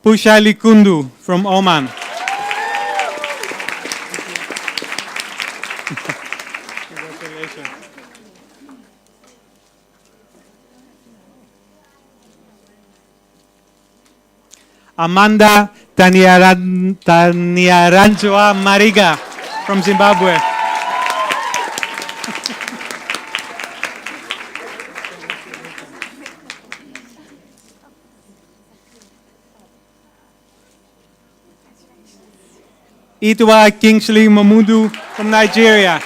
Pushali Kundu from Oman. Congratulations. Amanda Taniaranjoa Mariga from Zimbabwe. Itwa Kingsley Mamudu from Nigeria.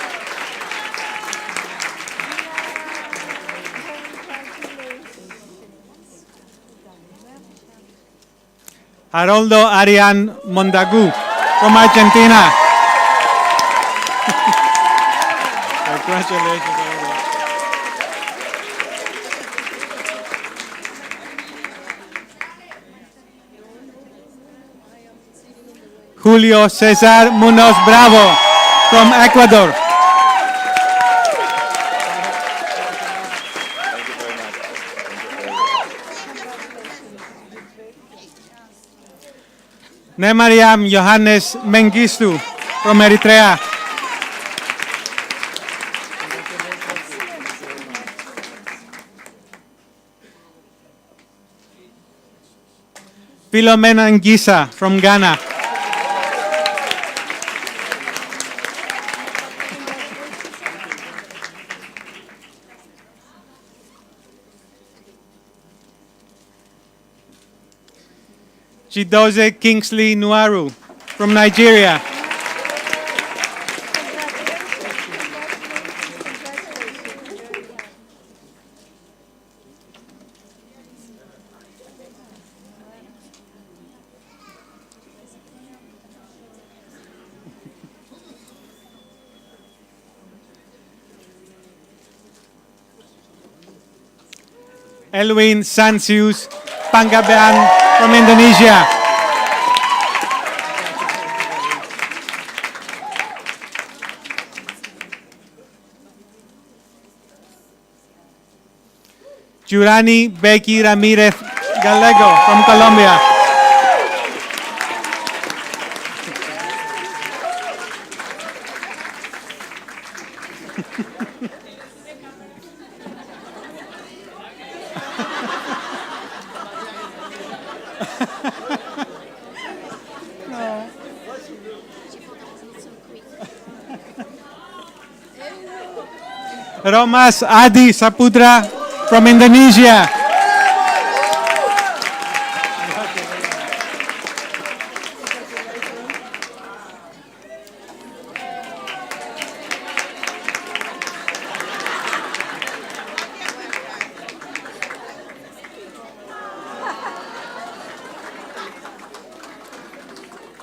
Haroldo Arian Mondagu from Argentina. Congratulations. Julio Cesar Munoz Bravo from Ecuador. Nemariam Johannes Mengistu from Eritrea. Philomena Ngisa from Ghana. Chidoze Kingsley Nuaru from Nigeria. Elwin Sansius Pangabean from Indonesia. Jurani Becky Ramirez Gallego from Colombia. Romas Adi Saputra from Indonesia.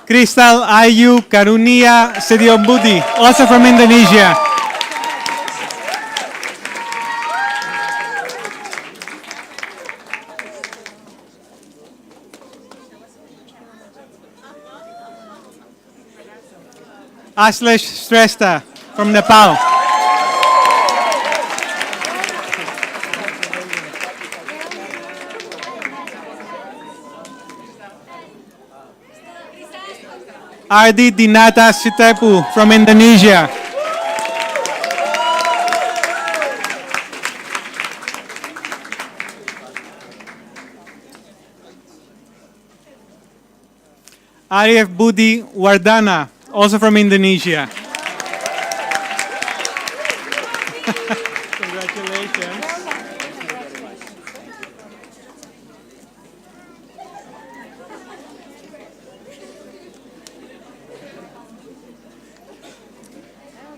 Kristal Ayu Karunia Sediombudi, also from Indonesia. Ashlesh Shrestha from Nepal. Ardi Dinata Sitepu from Indonesia. Arif Budi Wardana, also from Indonesia. Congratulations.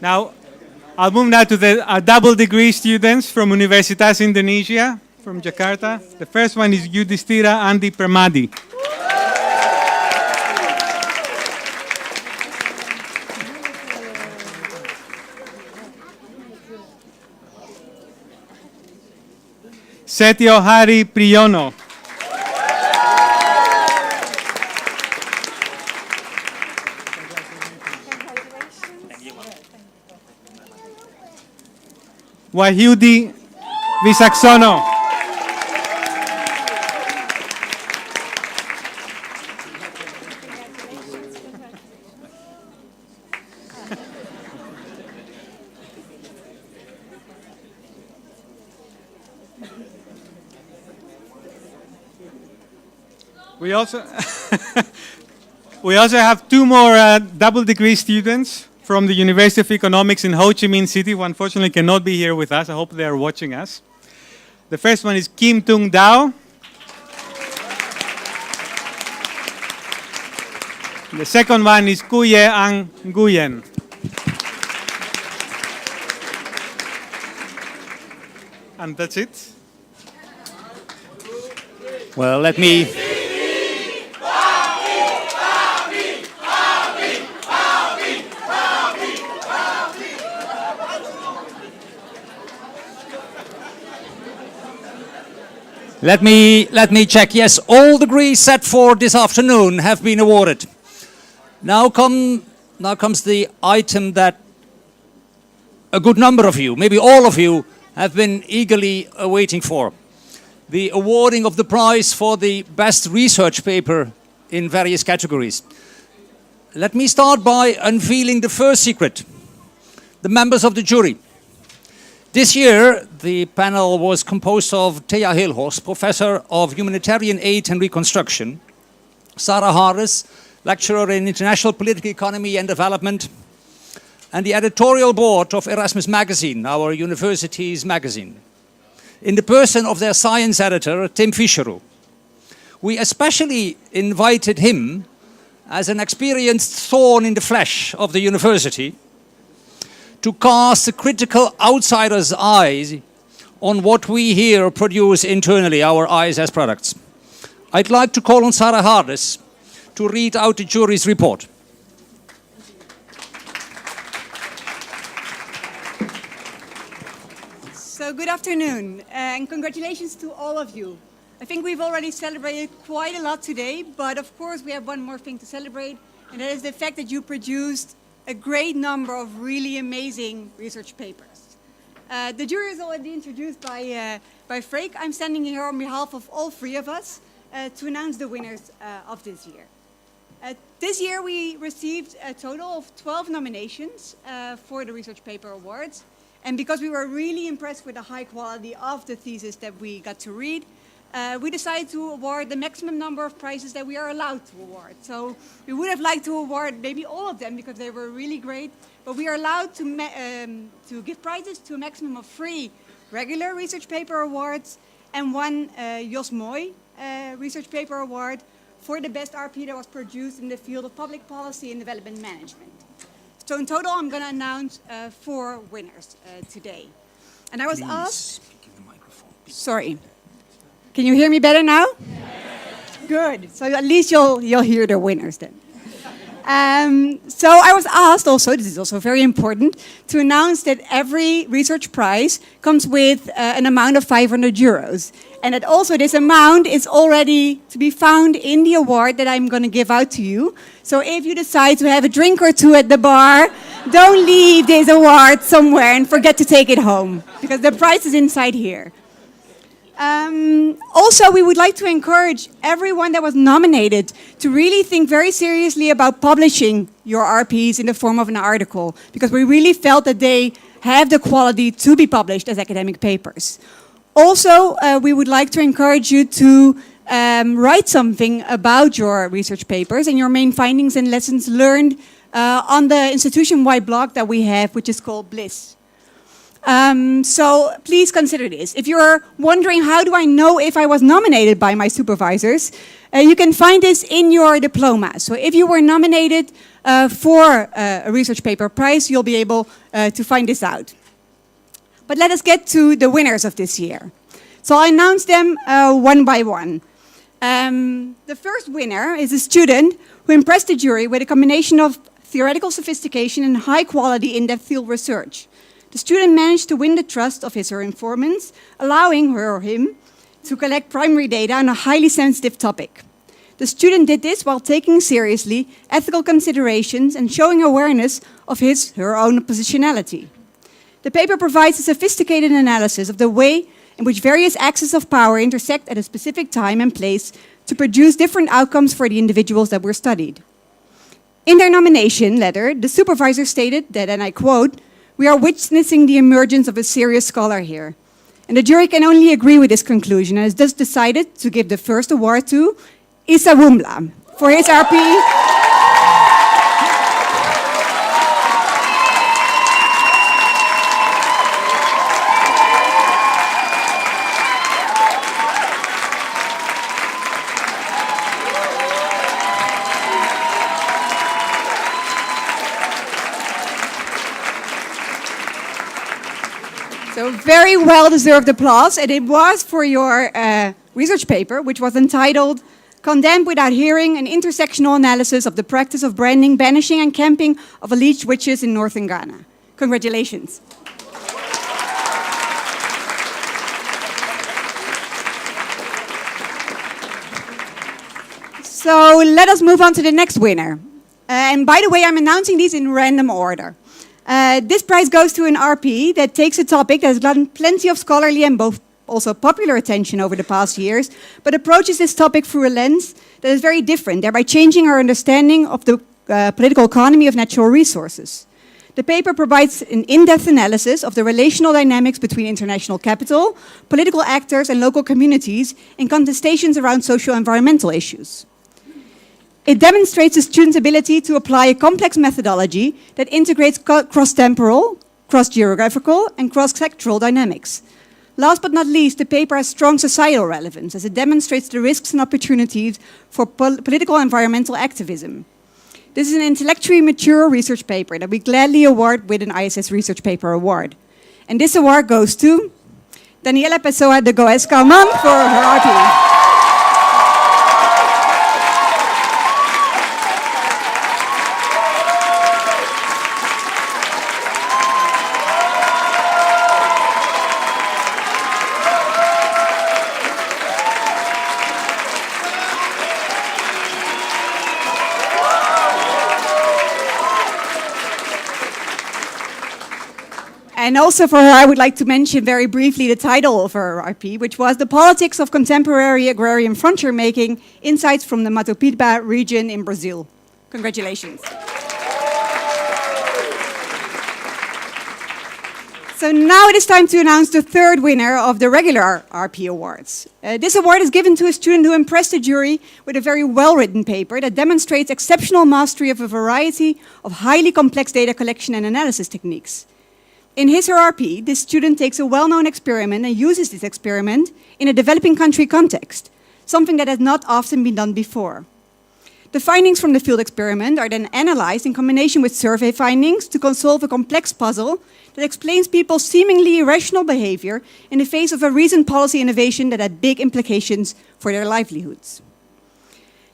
Now, I'll move now to the double degree students from Universitas Indonesia, from Jakarta. The first one is Yudhistira Andi Permadi. Setio Hari Priyono. Wahyudi Visaksono. We also have two more double degree students from the University of Economics in Ho Chi Minh City, who unfortunately cannot be here with us. I hope they are watching us. The first one is Kim Tung Dao. The second one is Kuye Ang Nguyen. And that's it. Well, let me... Let me check. Yes, all degrees set for this afternoon have been awarded. Now comes the item that a good number of you, maybe all of you, have been eagerly awaiting for. The awarding of the prize for the best research paper in various categories. Let me start by unveiling the first secret. The members of the jury. This year, the panel was composed of Thea Hilhorst, Professor of Humanitarian Aid and Reconstruction, Sarah Harris, Lecturer in International Political Economy and Development, and the editorial board of Erasmus Magazine, our university's magazine, in the person of their science editor, Tim Fischerow. We especially invited him as an experienced thorn in the flesh of the university to cast a critical outsider's eyes on what we here produce internally, our eyes as products. I'd like to call on Sarah Harris to read out the jury's report. So good afternoon, and congratulations to all of you. I think we've already celebrated quite a lot today, but of course we have one more thing to celebrate, and that is the fact that you produced a great number of really amazing research papers. The jury is already introduced by Freek. I'm standing here on behalf of all three of us to announce the winners of this year. This year we received a total of 12 nominations for the Research Paper Awards. And because we were really impressed with the high quality of the thesis that we got to read, we decided to award the maximum number of prizes that we are allowed to award. So we would have liked to award maybe all of them because they were really great, but we are allowed to give prizes to a maximum of 3 regular research paper awards and 1 Jos Mooi research paper award for the best RP that was produced in the field of public policy and development management. So in total, I'm going to announce 4 winners today. And I was asked... Sorry. Can you hear me better now? Yes. Good. So at least you'll hear the winners then. So I was asked also, this is also very important, to announce that every research prize comes with an amount of 500 euros. And that also this amount is already to be found in the award that I'm going to give out to you. So if you decide to have a drink or two at the bar, don't leave this award somewhere and forget to take it home, because the prize is inside here. Also, we would like to encourage everyone that was nominated to really think very seriously about publishing your RPs in the form of an article, because we really felt that they have the quality to be published as academic papers. Also, we would like to encourage you to write something about your research papers and your main findings and lessons learned on the institution-wide blog that we have, which is called BLISS. So please consider this. If you're wondering how do I know if I was nominated by my supervisors, you can find this in your diploma. So if you were nominated for a research paper prize, you'll be able to find this out. But let us get to the winners of this year. So I'll announce them one by one. The first winner is a student who impressed the jury with a combination of theoretical sophistication and high-quality in-depth field research. The student managed to win the trust of his or her informants, allowing her or him to collect primary data on a highly sensitive topic. The student did this while taking seriously ethical considerations and showing awareness of his or her own positionality. The paper provides a sophisticated analysis of the way in which various axes of power intersect at a specific time and place to produce different outcomes for the individuals that were studied. In their nomination letter, the supervisor stated that, and I quote, "We are witnessing the emergence of a serious scholar here." And the jury can only agree with this conclusion and has thus decided to give the first award to Issa Wumla for his RP. So very well-deserved applause, and it was for your research paper, which was entitled "Condemned Without Hearing, an Intersectional Analysis of the Practice of Branding, Banishing and Camping of Alleged Witches in Northern Ghana." Congratulations. So let us move on to the next winner. And by the way, I'm announcing these in random order. This prize goes to an RP that takes a topic that has gotten plenty of scholarly and both also popular attention over the past years, but approaches this topic through a lens that is very different, thereby changing our understanding of the political economy of natural resources. The paper provides an in-depth analysis of the relational dynamics between international capital, political actors, and local communities in contestations around socio-environmental issues. It demonstrates the student's ability to apply a complex methodology that integrates cross-temporal, cross-geographical, and cross-sectoral dynamics. Last but not least, the paper has strong societal relevance as it demonstrates the risks and opportunities for political and environmental activism. This is an intellectually mature research paper that we gladly award with an ISS Research Paper Award. And this award goes to Daniela Pessoa de Goes Calman for her RP. And also for her, I would like to mention very briefly the title of her RP, which was "The Politics of Contemporary Agrarian Frontier Making, Insights from the Mato Piba region in Brazil." Congratulations. So now it is time to announce the third winner of the regular RP Awards. This award is given to a student who impressed the jury with a very well-written paper that demonstrates exceptional mastery of a variety of highly complex data collection and analysis techniques. In his or her RP, this student takes a well-known experiment and uses this experiment in a developing country context, something that has not often been done before. The findings from the field experiment are then analyzed in combination with survey findings to solve a complex puzzle that explains people's seemingly irrational behavior in the face of a recent policy innovation that had big implications for their livelihoods.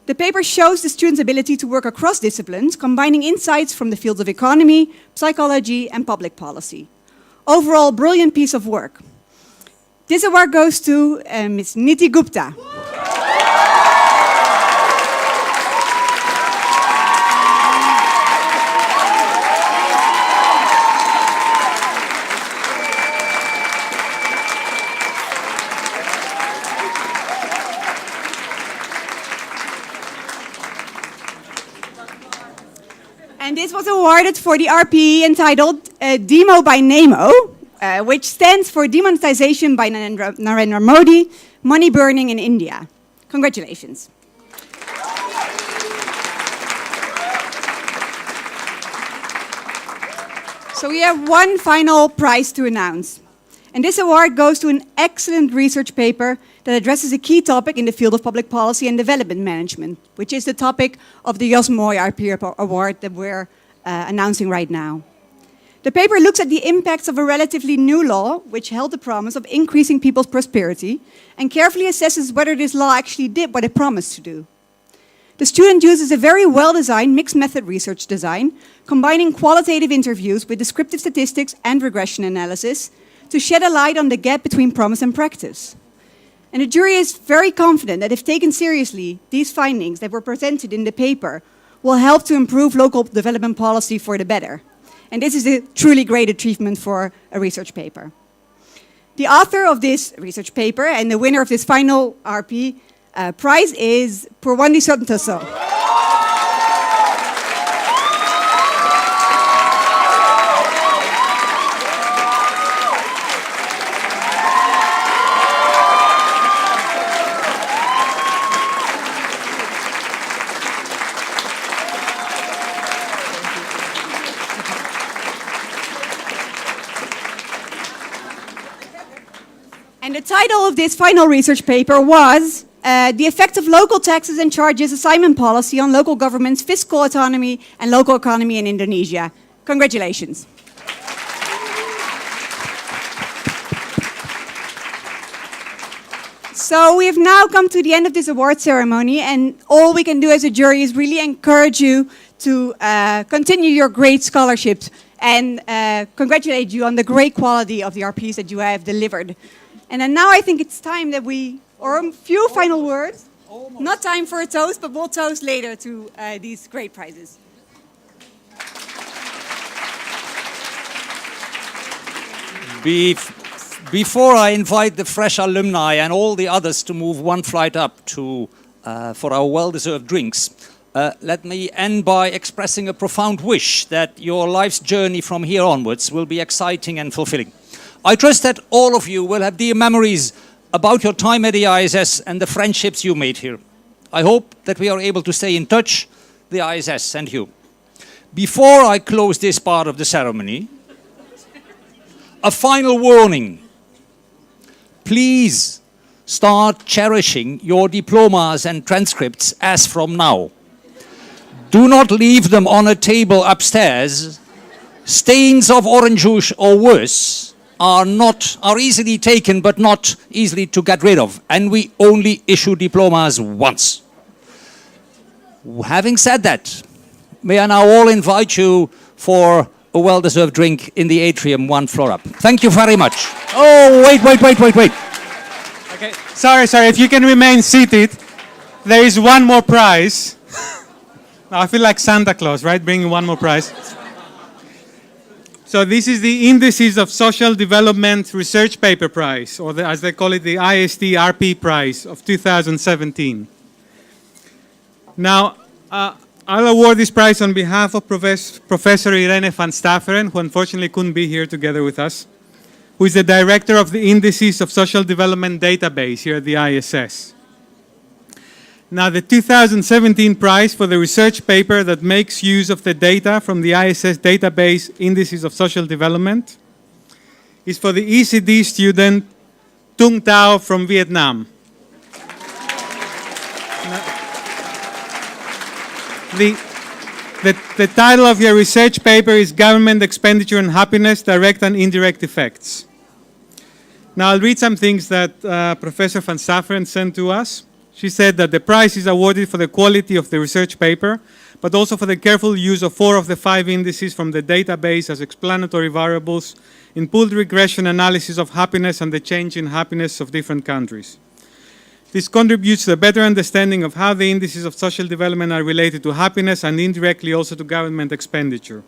The paper shows the students' ability to work across disciplines, combining insights from the fields of economy, psychology, and public policy. Overall, brilliant piece of work. This award goes to Ms. Niti Gupta. And this was awarded for the RPE entitled Demo by Nemo, which stands for Demonetization by Narendra Modi, Money Burning in India. Congratulations. So we have one final prize to announce. And this award goes to an excellent research paper that addresses a key topic in the field of public policy and development management, which is the topic of the Jos Mooi RP Award that we're announcing right now. The paper looks at the impacts of a relatively new law, which held the promise of increasing people's prosperity, and carefully assesses whether this law actually did what it promised to do. The student uses a very well-designed mixed method research design, combining qualitative interviews with descriptive statistics and regression analysis to shed a light on the gap between promise and practice. And the jury is very confident that if taken seriously, these findings that were presented in the paper will help to improve local development policy for the better. And this is a truly great achievement for a research paper. The author of this research paper and the winner of this final RP prize is Purwandi Santoso. And the title of this final research paper was The Effect of Local Taxes and Charges Assignment Policy on Local Government's Fiscal Autonomy and Local Economy in Indonesia. Congratulations. So we have now come to the end of this award ceremony, and all we can do as a jury is really encourage you to continue your great scholarships and congratulate you on the great quality of the RPs that you have delivered. And then now I think it's time that or a few final words. Almost. Not time for a toast, but we'll toast later to these great prizes. Before I invite the fresh alumni and all the others to move one flight up for our well-deserved drinks, let me end by expressing a profound wish that your life's journey from here onwards will be exciting and fulfilling. I trust that all of you will have dear memories about your time at the ISS and the friendships you made here. I hope that we are able to stay in touch, the ISS and you. Before I close this part of the ceremony, a final warning. Please start cherishing your diplomas and transcripts as from now. Do not leave them on a table upstairs. Stains of orange juice or worse are easily taken but not easily to get rid of, and we only issue diplomas once. Having said that, may I now all invite you for a well-deserved drink in the atrium one floor up. Thank you very much. Oh, wait. Okay, sorry, if you can remain seated, there is one more prize. Now, I feel like Santa Claus, right, bringing one more prize. So this is the Indices of Social Development Research Paper Prize, or as they call it, the IST RP Prize of 2017. Now, I'll award this prize on behalf of Professor Irene van Staveren, who unfortunately couldn't be here together with us, who is the director of the Indices of Social Development Database here at the ISS. Now, the 2017 prize for the research paper that makes use of the data from the ISS database Indices of Social Development is for the ECD student Tung Tao from Vietnam. The title of your research paper is Government Expenditure on Happiness, Direct and Indirect Effects. Now, I'll read some things that Professor van Staveren sent to us. She said that the prize is awarded for the quality of the research paper, but also for the careful use of 4 of the 5 indices from the database as explanatory variables in pooled regression analysis of happiness and the change in happiness of different countries. This contributes to a better understanding of how the indices of social development are related to happiness and indirectly also to government expenditure.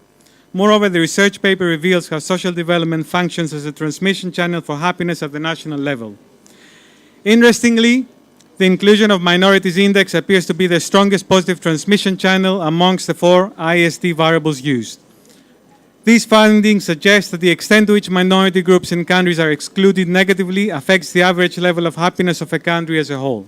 Moreover, the research paper reveals how social development functions as a transmission channel for happiness at the national level. Interestingly, the inclusion of minorities index appears to be the strongest positive transmission channel amongst the 4 ISD variables used. These findings suggest that the extent to which minority groups in countries are excluded negatively affects the average level of happiness of a country as a whole.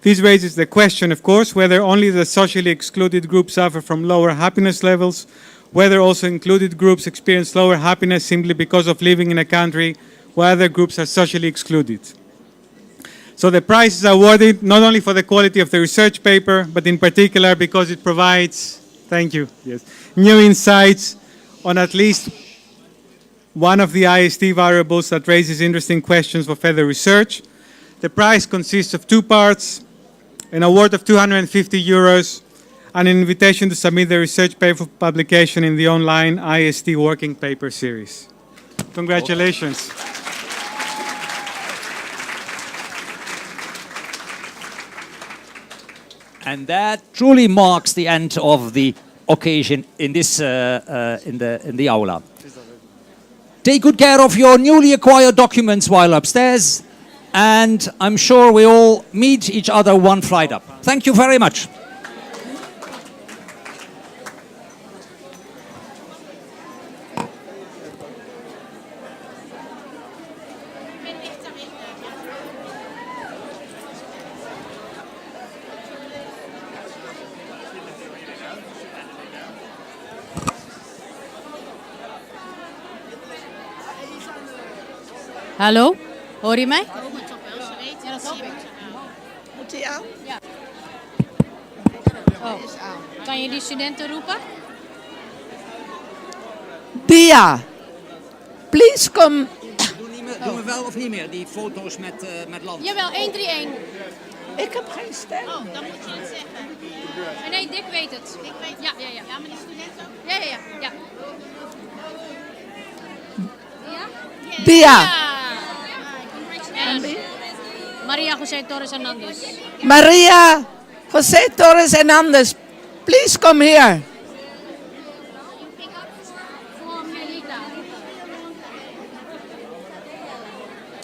This raises the question, of course, whether only the socially excluded groups suffer from lower happiness levels, whether also included groups experience lower happiness simply because of living in a country where other groups are socially excluded. So the prize is awarded not only for the quality of the research paper, but in particular because it provides, thank you, yes, new insights on at least one of the ISD variables that raises interesting questions for further research. The prize consists of 2 parts, an award of €250, and an invitation to submit the research paper for publication in the online ISD working paper series. Congratulations. And that truly marks the end of the occasion in this in the aula. Take good care of your newly acquired documents while upstairs, and I'm sure we all meet each other one flight up. Thank you very much. Hallo, hoor je mij? Ja, dat hoop ik. Moet die aan? Ja. Oh. Kan je die studenten roepen? Dia, please come. Doen we wel of niet meer, die foto's met land? Jawel, 131. Ik heb geen stem. Oh, dan moet je het zeggen. Nee, Dick weet het. Ik weet het. Ja. Ja, maar die studenten ook? Ja. Dia. Maria José Torres Hernandez. Maria José Torres Hernandez, please come here.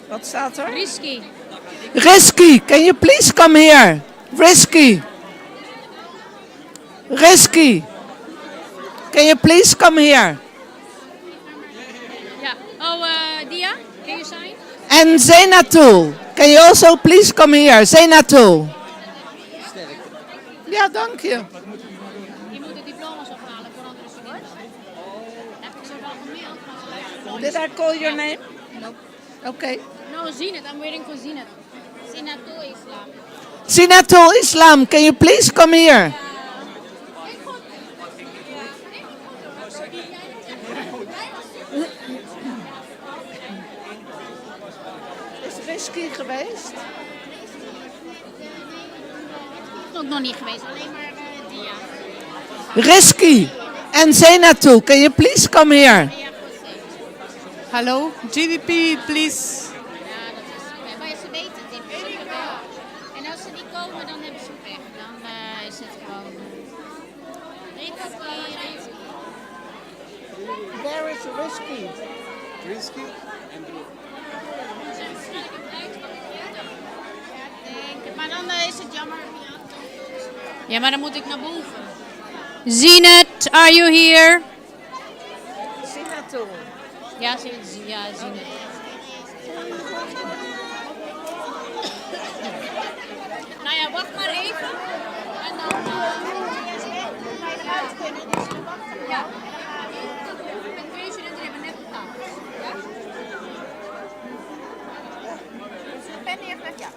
Wat staat er? Risky. Risky, can you please come here? Risky. Risky. Can you please come here? Ja. Oh, Dia, can you sign? And Zenatul, can you also please come here? Zenatul. Ja, dank je. Je moet de diploma's ophalen voor andere studenten. Heb ik zo wel gemaild. Did I call your name? No. Okay. No, Zinet, I'm waiting for Zinet. Zinatul Islam. Zinatul Islam, can you please come here? Is Risky geweest? Nog niet geweest, alleen maar Dia. Risky and Zenatul, can you please come here? Hallo, GDP, please. Maar ze weten het niet. En als ze niet komen, dan hebben ze pech. Dan is het gewoon... Where is Risky? Risky and Maar dan is het jammer. Ja, maar dan moet ik naar boven. Zinet, are you here? Zinatul. Ja, Zinet. Nou ja, wacht maar even. En dan ga je eruit kunnen. Dus dan wachten we. Ja. Met twee studenten hebben net betaald. Ja? Dus de pen heeft weg, ja.